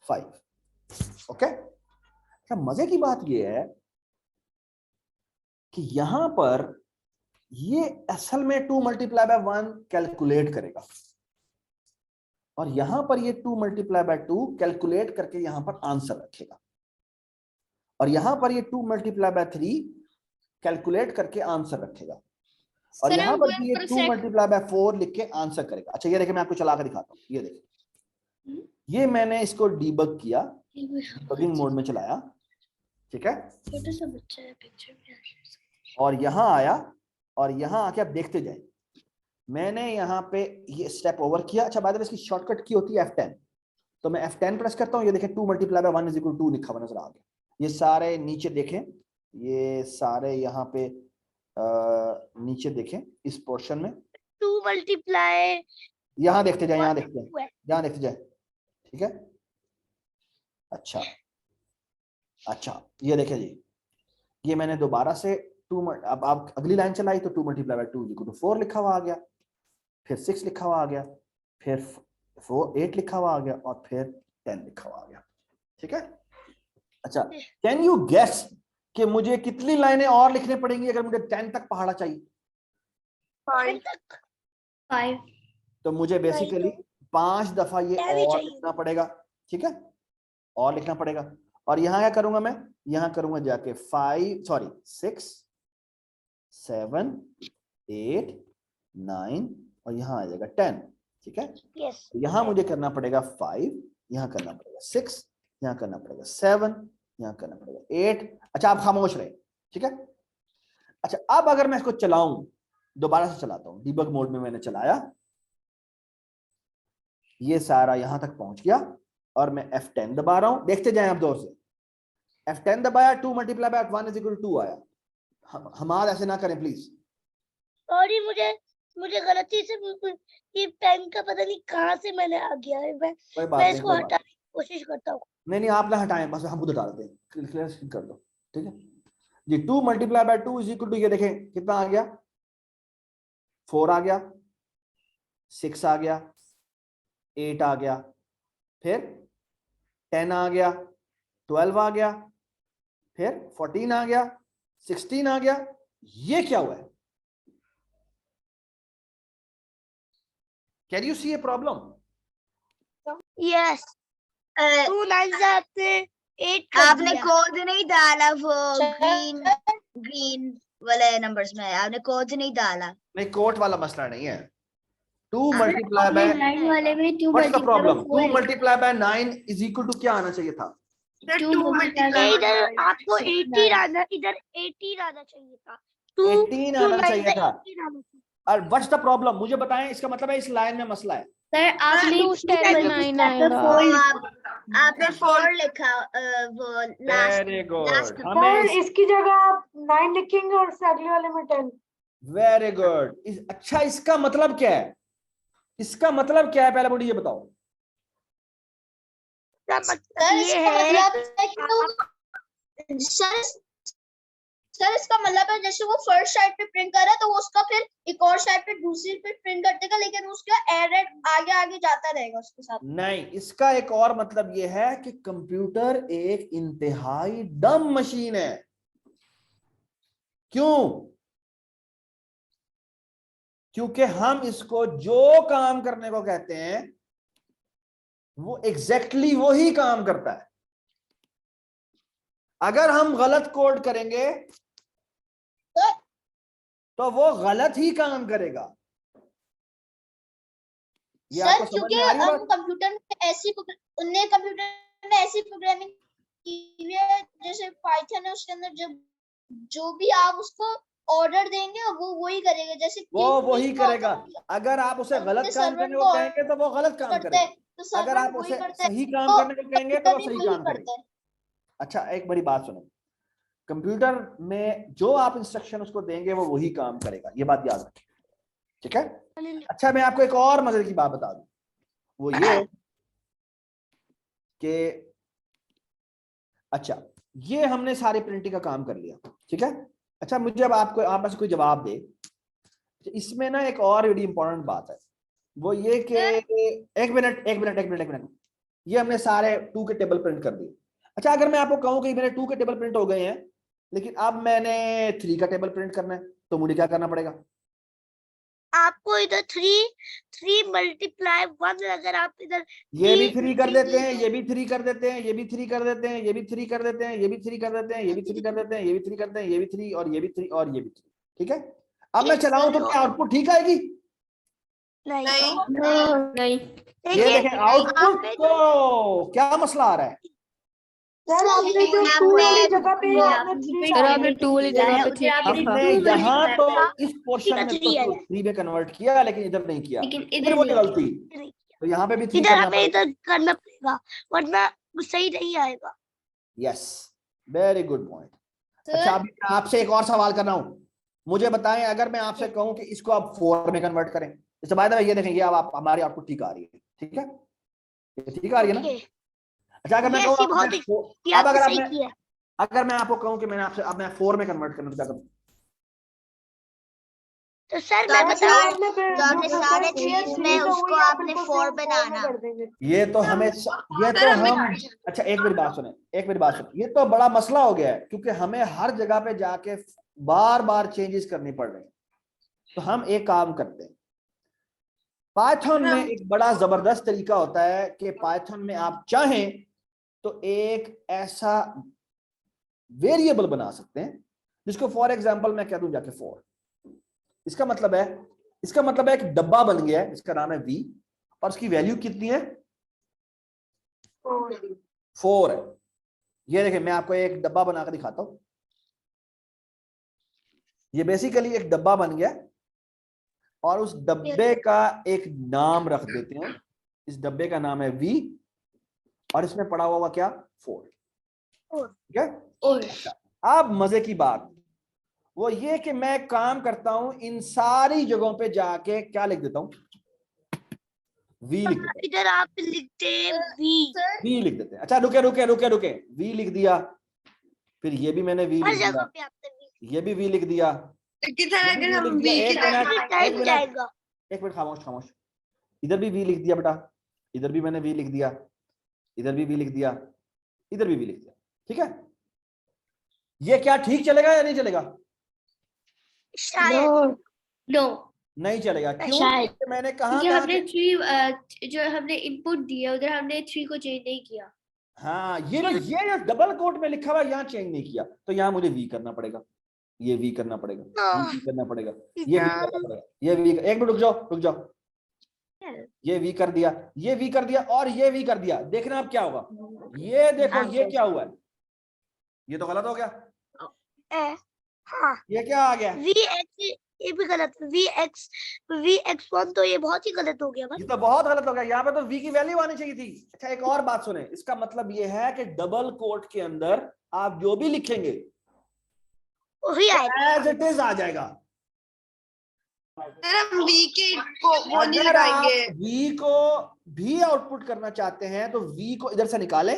5। ओके? क्या मजे की बात यह है कि यहां पर ये असल में 2 मल्टीप्लाई बाय 1 कैलकुलेट करेगा, और यहां पर ये 2 मल्टीप्लाई बाय 2 कैलकुलेट करके यहां पर आंसर रखेगा, और यहां पर ये 2 मल्टीप्लाई बाय 3 कैलकुलेट करके आंसर रखेगा, और सर यहां I'm पर going भी ये for a 2 sec. Multiply by 4 लिख के आंसर करेगा। अच्छा ये देखिए, मैं आपको चला कर दिखाता हूं, ये देखिए, ये मैंने इसको डीबग किया, डीबगिंग मोड में चलाया, ठीक है? छोटा सा बच्चा है पिक्चर में। और यहां आया, और यहां आके आप देखते जाए, मैंने यहाँ पे ये स्टेप ओवर किया। अच्छा बाद में इसकी शॉर्टकट की होती है F10, तो मैं F10 प्रेस करता हूँ, ये देखें 2 multiply by 1 is equal to 2 लिखा हुआ नजर आ गया। ये सारे नीचे देखें, ये सारे यहाँ पे नीचे देखें इस पोर्शन में, 2 मल्टीप्लाई यहाँ देखते जाए, यहाँ देखते जाए, यहाँ देखते जाए, ठीक है? अच्छा ये देखें जी, ये मैंने दोबारा से 2, अब आप अगली लाइन चलाई तो 2 मल्टीप्लाई बाय 2 इक्वल टू 4 लिखा हुआ आ गया, फिर 6 लिखा हुआ आ गया, फिर 8 लिखा हुआ आ गया, और फिर 10 लिखा हुआ आ गया, ठीक है? अच्छा कैन यू गेस कि मुझे कितनी लाइनें और लिखनी पड़ेंगी अगर मुझे 10 तक पहाड़ा चाहिए? 5 तो मुझे बेसिकली 5 दफा ये 10 ही और चाहिए। लिखना पड़ेगा, ठीक है? और लिखना पड़ेगा, और यहां क्या करूंगा मैं, यहां करूंगा जाके 6 7 8 9 और यहां आ जाएगा 10, ठीक है? यस यहां मुझे करना पड़ेगा 5, यहां करना पड़ेगा 6, यहां करना पड़ेगा 7, यहां करना पड़ेगा 8। अच्छा आप खामोश रहे, ठीक है? अच्छा अब अगर मैं इसको चलाऊं, दोबारा से चलाता हूं, डीबग मोड में मैंने चलाया, ये सारा यहां तक पहुंच गया, और मैं F10 दबा रहा हूं, देखते जाएं आप दौर से, F10 दबाया, 2 multiply by 1 is equal to 2 आया। हमारा ऐसे ना करें प्लीज। सॉरी, मुझे गलती से ये पेन का पता नहीं कहां से मैंने आ गया है। कोई बात मैं नहीं, इसको कोई बात हटाने की कोशिश करता हूँ। नहीं, आप ना हटाएं, बस हम खुद हटा देते हैं, क्लियर कर दो, ठीक है जी? 2 multiply by 2 is equal to, ये देखें कितना आ गया, 4 आ गया, 6 आ गया, 8 आ गया, फिर 10 आ गया, 12 आ गया, फिर 14 आ गया, 16 आ गया। ये क्या हुआ है? Can you see a problem? Yes, 2 9 आपने 8 कर आपने दिया। कोड नहीं डाला वो ग्रीन वाले नंबर्स में, आपने कोड नहीं डाला। नहीं, कोट वाला मसला नहीं है। 2 मल्टीप्लाई बाय, वाले में 2 what's the problem? 2 multiply by 9 is equal to क्या आना चाहिए था? इधर आपको 18 आना, इधर 18 आना चाहिए था। 18 आना चाहिए था। 18 आना चाहिए। और व्हाट्स द प्रॉब्लम? मुझे बताएं, इसका मतलब है इस लाइन में मसला है। सर आपने आपने 4 लिखा वो लास्ट। वेरी गुड, last हमें इसकी जगह आप 9 लिखेंगे और अगले वाले में 10। Very good. अच्छा, इसका मतलब क्या है? इसका मतलब क्या है, पहले मुझे ये बताओ। मतलब ये है सर इसका मतलब है जैसे वो फर्स्ट साइड पे प्रिंट कर रहा है तो वो उसका फिर एक और साइड पे दूसरी पे प्रिंट कर देगा, लेकिन उसका एरर आगे आगे जाता रहेगा उसके साथ। नहीं, इसका एक और मतलब ये है कि कंप्यूटर एक इंतहाई डम मशीन है। क्यों? क्योंकि हम इसको जो काम करने को कहते हैं वो एग्जैक्टली वो ही काम करता है। अगर हम गलत कोड करेंगे तो वो गलत ही काम करेगा। ये सर आपको समझ क्योंकि में आ रही है हम बात? कंप्यूटर में ऐसी प्रोग्रामिंग की हुई है, जैसे पाइथन है उसके अंदर जब जो भी आप उसको ऑर्डर देंगे वो वही करेगा। जैसे वो वही किसको करेगा। अगर आप उसे अपने गलत काम सर्वर करने को को कहेंगे तो वो गलत काम करता है, करेगा। तो अगर सर्वर आप वही उसे करता है सही काम तो करने को कहेंगे तो कंप्यूटर वो भी सही वही काम करता करेगा। है। अच्छा, एक बड़ी बात सुनो, कंप्यूटर में जो आप इंस्ट्रक्शन उसको देंगे वो वही काम करेगा, ये बात याद रखें, ठीक है? अच्छा, मैं आपको एक और मजे की बात बता दूं, वो ये कि अच्छा, ये हमने सारे प्रिंटिंग का काम कर लिया, ठीक है? अच्छा, मुझे अब आपको आप में से कोई जवाब दे, इसमें ना एक और बड़ी इंपॉर्टेंट बात है, वो ये कि एक मिनट, ये हमने सारे 2 के टेबल प्रिंट कर दिए। अच्छा, अगर मैं आपको कहूं कि मेरे 2 के टेबल प्रिंट हो गए हैं, लेकिन अब मैंने 3 का टेबल प्रिंट करना है, तो मुझे क्या करना पड़ेगा? आपको इधर 3 मल्टीप्लाई 1, अगर आप इधर ये भी 3 कर देते हैं, ये भी 3 कर देते हैं, ये भी 3 कर देते हैं, ये भी 3 कर देते हैं, ये भी 3 कर देते हैं, ये भी 3 कर देते हैं, ये भी 3 करते हैं, ये भी 3 और ये भी 3 और ये भी 3, ठीक है? अब मैं चलाऊं तो क्या आउटपुट ठीक आएगी? नहीं नहीं ये देखें आउटपुट, तो क्या मसला आ रहा है? सर आपने जो 2 वाली जगह पे आपने 3 सर आपने 2 वाली जगह पे 3 हमने यहाँ तो इस पोर्शन में तो 3 में कन्वर्ट किया, लेकिन इधर नहीं किया, इधर वही गलती, तो यहाँ पे भी 3 इधर करना हमें पड़ेगा। इधर करना पड़ेगा, वरना वो सही नहीं आएगा। Yes, very good point. अच्छा, अभी मैं आपसे एक और सवाल कर रहा हूँ, मुझे बताएं, अगर मैं आपसे कहूं कि इसको आप 4 में कन्वर्ट करें, जैसे बाय द वे ये देखेंगे अब आप हमारी आउटपुट ठीक आ रही है, ठीक है? ये ठीक आ रही है ना? अच्छा, अगर मैं Yes, कहूं ये बहुत अब आपने अगर सही मैं किया। अगर मैं आपको कहूं कि मैंने आपसे अब मैं 4 में कन्वर्ट करना, तो क्या करूं? तो सर तो मैं आपने बताऊं, आपने सारे चीज में उसको आपने 4 बनाना। ये तो हमें अच्छा, एक मेरी बात सुने, ये तो बड़ा मसला हो गया है, क्योंकि हमें हर जगह पे जाके बार बार चेंजेस करनी पड़ रही है। तो हम एक काम करते हैं, पाइथन में एक बड़ा जबरदस्त तरीका होता है कि पाइथन में आप चाहें तो एक ऐसा वेरिएबल बना सकते हैं जिसको फॉर एग्जांपल मैं कह दूं जाके 4। इसका मतलब है एक डब्बा बन गया है, इसका नाम है v, और उसकी वैल्यू कितनी है? 4 है। ये देखें, मैं आपको एक डब्बा बनाकर दिखाता हूं। ये बेसिकली एक डब्बा बन गया और उस डब्बे का एक नाम रख देते हैं, इस डब्बे का नाम है v और इसमें पड़ा हुआ क्या? 4, ठीक है? अब मजे की बात वो ये कि मैं काम करता हूं, इन सारी जगहों पे जाके क्या लिख देता हूं? v लिख देता हूं। इधर आप लिखते हैं v लिख देते हैं। अच्छा, रुके, v लिख दिया, फिर ये भी मैंने v हर लिख जगह दिया, पे आपने V ये भी v लिख दिया, अगर हम एक मिनट जाएगा। खामोश, इधर भी v लिख दिया बेटा, इधर भी मैंने v लिख दिया, इधर भी v लिख दिया, इधर भी v लिख दिया, ठीक है। ये क्या ठीक चलेगा या नहीं चलेगा? शायद नो, नहीं चलेगा। क्यों? शायद। क्योंकि मैंने कहा क्योंकि हमने 3 जो हमने इनपुट दिया उधर हमने 3 को चेंज नहीं किया। हाँ, ये जो डबल कोट में लिखा हुआ यहाँ चेंज नहीं किया, तो यहाँ मुझे v करना पड़ेगा, ये v करना पड़ेगा, ये v करना पड़ेगा, ये v करना पड़ेगा, ये v। एक मिनट रुक जाओ, ये v कर दिया, ये v कर दिया और ये v कर दिया। देखना अब क्या होगा। ये देखो ये क्या हुआ है, ये तो गलत हो गया। हाँ, ये क्या आ गया? VX ये भी गलत, VX1 तो ये बहुत ही गलत हो गया भाई। ये तो बहुत गलत हो गया। यहाँ पे तो v की वैल्यू आनी चाहिए थी। अच्छा, एक और बात सुने, इसका मतलब ये है कि डबल कोट के अंदर आप जो भी लिखेंगे वही आएगा। एज इट इज आ जाएगा। सर हम v के को वो नहीं अगर आप लगाएंगे। v को भी आउटपुट करना चाहते हैं तो v को इधर से निकालें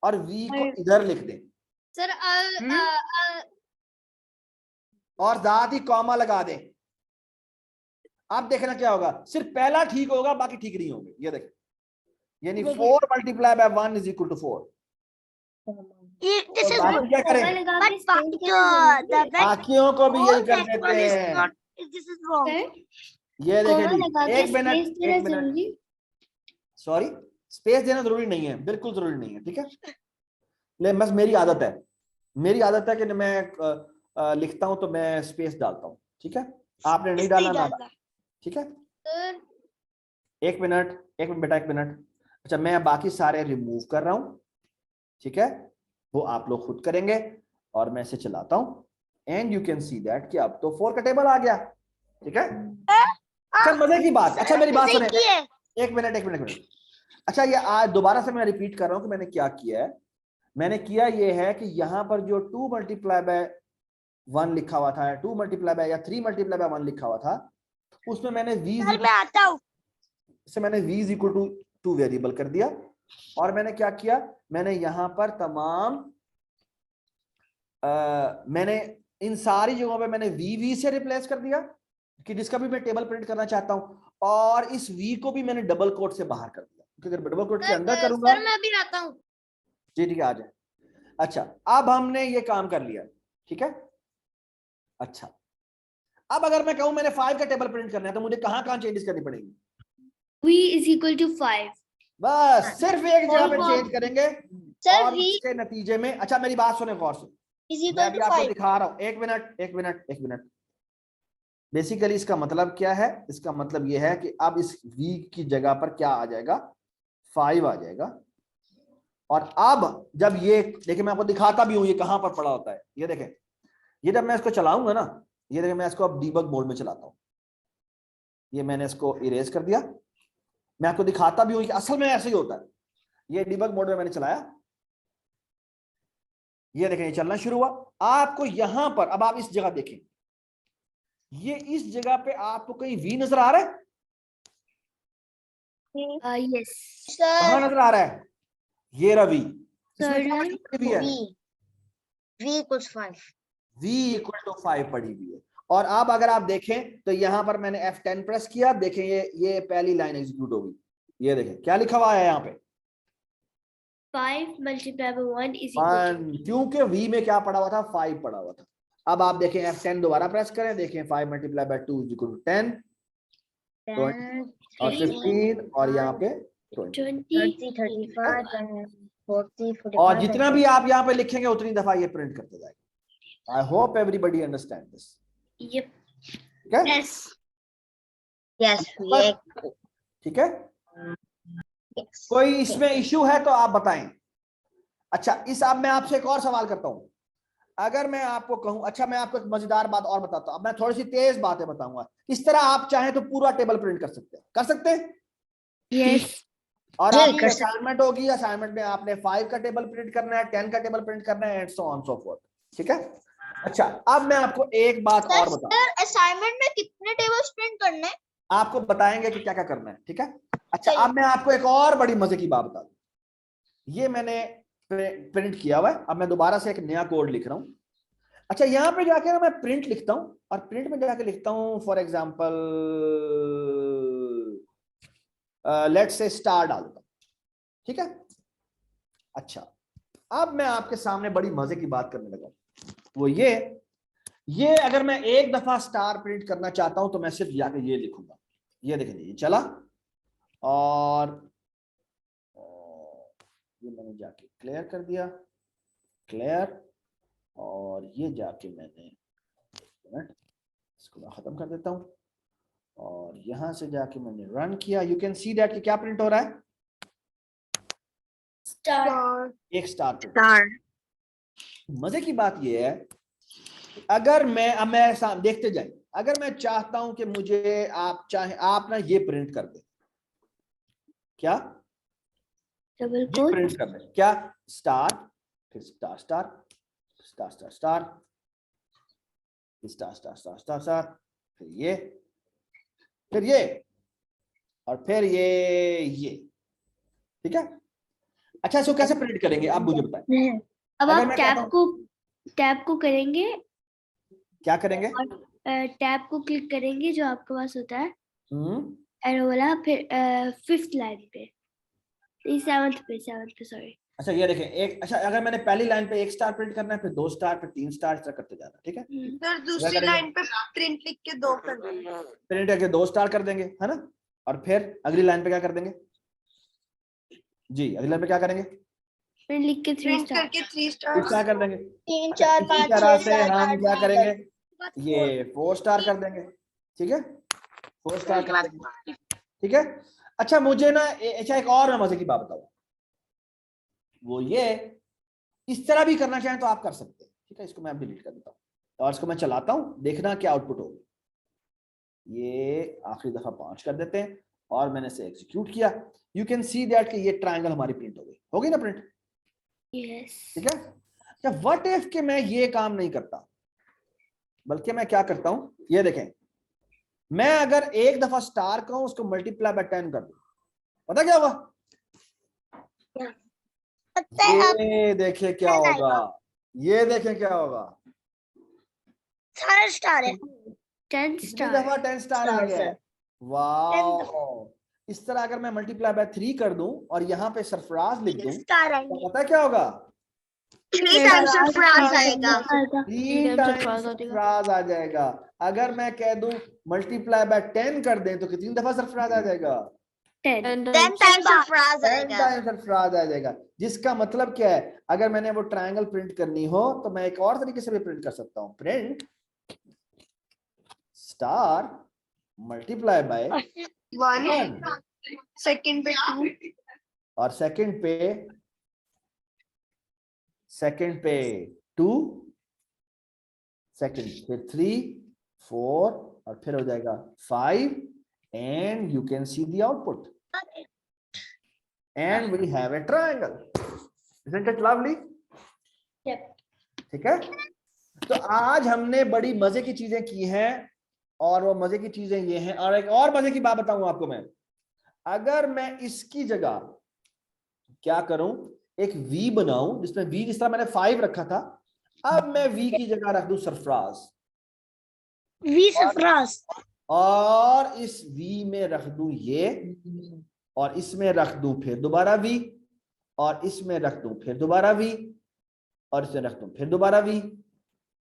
और v को इधर लिख दें सर और साथ ही कॉमा लगा दें। आप देखना क्या होगा, सिर्फ पहला ठीक होगा, बाकी ठीक नहीं होंगे। ये देखें, यानी 4 multiply by 1 is equal to 4। This is बाकी good. क्या करें? But बाकियों को भी यही कर देते हैं। This is wrong. ये देखें जी, एक मिनट, सॉरी, स्पेस देना जरूरी नहीं है, बिल्कुल जरूरी नहीं है, ठीक है। लेकिन बस मेरी आदत है कि मैं लिखता हूं तो मैं स्पेस डालता हूं, ठीक है। आपने नहीं डाला ना, ठीक है। एक मिनट बेटा, एक मिनट। अच्छा, मैं बाकी सारे रिमूव कर रहा हूं, ठीक है, वो आप लोग खुद करेंगे और मैं इसे चलाता हूं and you can see that कि अब तो 4 का टेबल आ गया, ठीक है। अच्छा, मजे की बात, अच्छा मेरी बात सुने, एक मिनट। अच्छा, ये आज दोबारा से मैं रिपीट कर रहा हूं कि मैंने क्या किया है। मैंने किया ये है कि यहाँ पर जो 2 मल्टीप्लाई बाय 1 लिखा हुआ था, 2 मल्टीप्लाई बाय या 3 मल्टीप्लाई बाय 1 लिखा हुआ था, उसमें मैंने v is equal to 2 variable कर दिया। और मैंने क्या किया, मैंने यहाँ पर तमाम मैंने इन सारी जगहों पे मैंने v से रिप्लेस कर दिया कि जिसका भी मैं टेबल प्रिंट करना चाहता हूं, और इस v को भी मैंने डबल कोट से बाहर कर दिया, क्योंकि अगर डबल कोट के अंदर करूंगा। सर मैं भी आता हूं जी, ठीक है, आ जाए। अच्छा, अब हमने ये काम कर लिया, ठीक है। अच्छा, अब अगर मैं कहूं मैंने 5 का टेबल प्रिंट करना है तो मुझे कहां चेंजेस करनी पड़ेगी? v is equal to 5। बस सिर्फ एक जगह पे चेंज करेंगे सर और v उसके नतीजे में। अच्छा, मेरी बात सुने गौर से, is मैं equal अभी to आपको 5। दिखा रहा हूं। एक मिनट। बेसिकली इसका मतलब क्या है? इसका मतलब यह है कि अब इस v की जगह पर क्या आ जाएगा? 5 आ जाएगा। और अब जब ये देखिए, मैं आपको दिखाता भी हूं ये कहां पर पड़ा होता है। ये देखें, ये जब मैं इसको चलाऊंगा ना, ये देखें, मैं इसको अब डीबग मोड में चलाता हूं। ये मैंने इसको इरेज कर दिया। मैं आपको दिखाता भी हूं कि असल में ऐसे ही होता है। ये डीबग मोड में मैंने चलाया, ये देखें, ये चलना शुरू हुआ। आपको यहां पर, अब आप इस जगह देखें, ये इस जगह पे आपको कहीं v नजर आ रहा है? यस कहां सर नजर आ रहा है? ये रवि, इसमें Sir, क्या पड़ी हुई है? v equals 5। v equal to 5 पड़ी हुई है। और अब अगर आप देखें तो यहां पर मैंने F10 प्रेस किया, देखें ये पहली लाइन एग्जीक्यूट होगी। ये देखें क्या लिखा हुआ है यहाँ पे, 5 multiplied by 1 is equal to 1, क्योंकि v में क्या पड़ा हुआ था? 5 पड़ा हुआ था। अब आप देखें F10 दोबारा प्रेस करें, देखें 5 multiply by 2 is equal to 10 और 15 और यहाँ पे 20। 20 35 40 और जितना भी आप यहाँ पे लिखेंगे उतनी दफा ये प्रिंट करते जाएगा। I hope everybody understand this. Yep. ठीक है, Yes. yes ठीक है। कोई इसमें इश्यू है तो आप बताएं। अच्छा, अब मैं आपसे एक और सवाल करता हूं। अगर मैं आपको कहूं, अच्छा मैं आपको एक मजेदार बात और बताता हूं। अब मैं थोड़ी सी तेज बातें बताऊंगा। इस तरह आप चाहें तो पूरा टेबल प्रिंट कर सकते हैं। Yes. और आपकी असाइनमेंट होगी, असाइनमेंट में आपने 5 का टेबल प्रिंट करना है, 10 का टेबल प्रिंट करना है, and so on so fourth. ठीक है। अच्छा, अब मैं आपको एक बात और बताऊं। सर असाइनमेंट में कितने टेबल्स प्रिंट करने हैं? आपको बताएंगे कि क्या क्या करना है। ठीक है। अच्छा, अब मैं आपको एक और बड़ी मजे की बात बता दूं। ये मैंने प्रिंट किया हुआ है। अब मैं दोबारा से एक नया कोड लिख रहा हूं। अच्छा, यहां पे जाके ना मैं प्रिंट लिखता हूं और प्रिंट में जाके लिखता हूं for example let's say star डाल देता हूं। ठीक है। अच्छा, अब मैं आपके सामने बड़ी मजे की बात करने लगा, वो ये अगर मैं एक दफा स्टार प्रिंट करना चाहता हूं तो मैं सिर्फ जाके ये लिखूंगा, ये देखें ये चला, और ये मैंने जाके क्लियर कर दिया, क्लियर, और ये जाके मैंने इसको मैं खत्म कर देता हूं, और यहां से जाके मैंने रन किया। यू कैन सी दैट कि क्या प्रिंट हो रहा है, स्टार। एक स्टार प्रिंट। मजे की बात ये है, अगर मैं अब मैं देखते जाए, अगर मैं चाहता हूं कि मुझे आप ना ये प्रिंट कर दे, क्या डबल ये कोट प्रिंट कर दे, क्या स्टार, फिर star star star star star star star star star star, फिर ये, फिर ये, और फिर ये, ठीक है। अच्छा, इसको कैसे प्रिंट करेंगे आप मुझे बताएं। अब अगर आप मैं कहता टैब को करेंगे, क्या करेंगे, टैब को क्लिक करेंगे जो आपके पास होता है एरो वाला, फिर 5th लाइन पे, 7th पे सॉरी। अच्छा ये देखें, एक, अच्छा अगर मैंने पहली लाइन पे एक स्टार प्रिंट करना है, फिर 2 स्टार, फिर 3 स्टार, इस तरह करते जाना, ठीक है। सर दूसरी लाइन पे प्रिंट लिख के 2 कर देंगे, प्रिंट करके 2 स्टार कर देंगे, है ना, और फिर अगली लाइन पे क्या कर देंगे जी, अगली लाइन पे क्या करेंगे, फिर लिख के 3 प्रिंट स्टार, करके 3 3 स्टार। स्टार कर देंगे। 3 अच्छा, 4 इसी 5 तरह 6 से 7 हम 8 क्या 9 करेंगे, ये 4 स्टार कर देंगे, ठीक है, 4 स्टार कर देंगे, ठीक है। अच्छा मुझे ना अच्छा एक और मजे की बात बताओ, वो ये इस तरह भी करना चाहें तो आप कर सकते हैं, ठीक है। इसको मैं डिलीट कर देता हूँ और इसको मैं चलाता हूँ, देखना क्या आउटपुट होगी। ये आखिरी दफा 5 कर देते हैं और मैंने इसे एग्जीक्यूट किया। यू कैन सी दैट कि ये ट्रायंगल हमारी प्रिंट हो गई ना प्रिंट, यस। ठीक है। क्या व्हाट इफ कि मैं ये काम नहीं करता, बल्कि मैं क्या करता हूं, ये देखें, मैं अगर एक दफा स्टार कहूं उसको मल्टीप्लाई बाय 10 कर दूं, पता क्या होगा, ये देखें क्या होगा, ये देखें क्या होगा, सारा स्टार है, 10 कितनी स्टार, दफा 10 स्टार आ गया है, वाह। इस तरह अगर मैं मल्टीप्लाई बाय 3 कर दूं और यहाँ पे सरफराज लिख दूं, स्टार तो पता है क्या होगा, 3 टाइम्स सरफराज आएगा। 3 टाइम्स सरफराज आ जाएगा। अगर मैं कह दूं मल्टीप्लाई बाय 10 कर दें तो कितनी दफा सरफराज आ जाएगा, 10 टाइम्स सरफराज 10 आएगा। टाइम्स सरफराज आ जाएगा। जिसका मतलब क्या है, अगर मैंने वो ट्रायंगल प्रिंट करनी हो तो मैं एक और तरीके से भी प्रिंट कर सकता हूं, print star multiply by 1 second पे 2 और सेकंड पे 2, सेकंड पे 3 4 और फिर हो जाएगा 5 and you can see the output and we have a triangle. Isn't it lovely? ठीक है। तो आज हमने बड़ी मजे की चीजें की हैं और वो मजे की चीजें ये हैं। और एक और मजे की बात बताऊं आपको मैं, अगर मैं इसकी जगह क्या करूं, एक वी बनाऊं जिसमें वी, जिस तरह मैंने 5 रखा था, अब मैं वी की जगह रख दूं सरफराज, वी सरफराज, और इस वी में रख दूं ये, और इसमें रख दूं फिर दोबारा वी, और इसमें रख दूं फिर दोबारा वी, और इसमें रख दूं फिर दोबारा वी,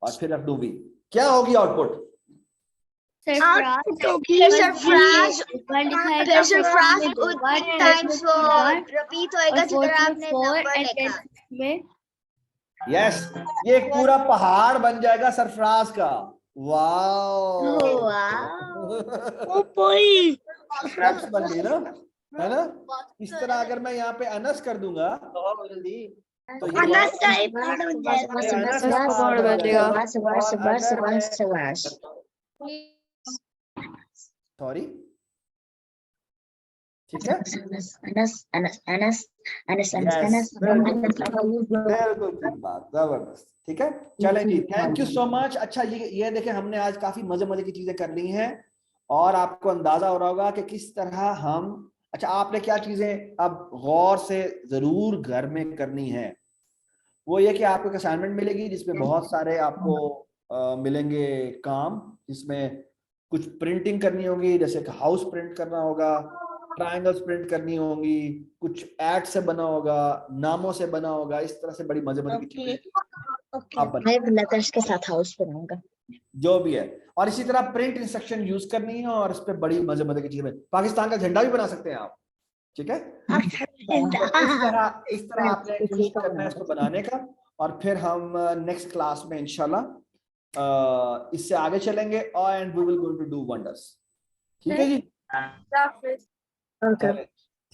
और फिर रख दूं वी। क्या होगी आउटपुट? आउटपुट होगी सरफराज फिर सरफराज उतने टाइम्स वो रिपीट होएगा जिधर आपने नंबर लिखा। में यस, ये एक पूरा पहाड़ बन जाएगा सरफराज का। वाओ स्टेप्स बन गई ना, है ना। इस तरह अगर मैं यहाँ पे अनस कर दूंगा तो ये अनस टाइप बन जाएगा। सॉरी, ठीक है, बिल्कुल ठीक बात, जबरदस्त। ठीक है, चलें जी, थैंक यू सो मच। अच्छा ये देखें, हमने आज काफी मजे की चीजें कर ली हैं और आपको अंदाजा हो रहा होगा कि किस तरह हम, अच्छा आपने क्या चीजें अब गौर से जरूर घर में करनी है, वो ये कि आपको एक असाइनमेंट मिलेगी जिसमें बहुत सारे आपको मिलेंगे काम, जिसमें कुछ प्रिंटिंग करनी होगी, जैसे हाउस प्रिंट करना होगा, ट्रायंगल्स प्रिंट करनी होंगी, कुछ एड से बना होगा, नामों से बना होगा, इस तरह से बड़ी मजे की ओके चीजें ओके आप बना, मैं लेटर्स के साथ हाउस बनूंगा। जो भी है। और इसी तरह प्रिंट इंस्ट्रक्शन यूज करनी है और इस पे बड़ी मजे की चीजें, पाकिस्तान का झंडा भी बना सकते हैं आप, ठीक है। इस तरह आपने कोशिश करना है इसको बनाने का, और फिर हम नेक्स्ट क्लास में इंशाल्लाह इससे आगे चलेंगे, and we will going to do wonders. ठीक है जी, चलें,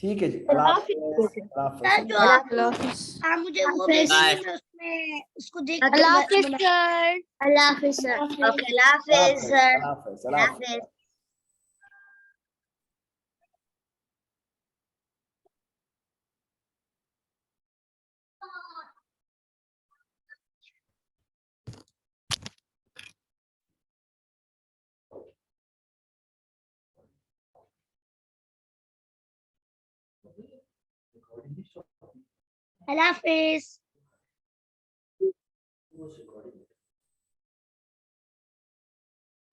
ठीक है जी, अल्लाह हाफ़िज़, अल्लाह हाफ़िज़। सर जो आप मुझे वो भेजिए, मैं उसमें उसको देख कर अल्लाह हाफिज बना- सर। अल्लाह हाफिज सर। ओके, अल्लाह हाफिज सर। अल्लाह हाफ़िज़, अल्लाह हाफ़िज़। अल्लाह हाफिज।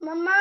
मम्मा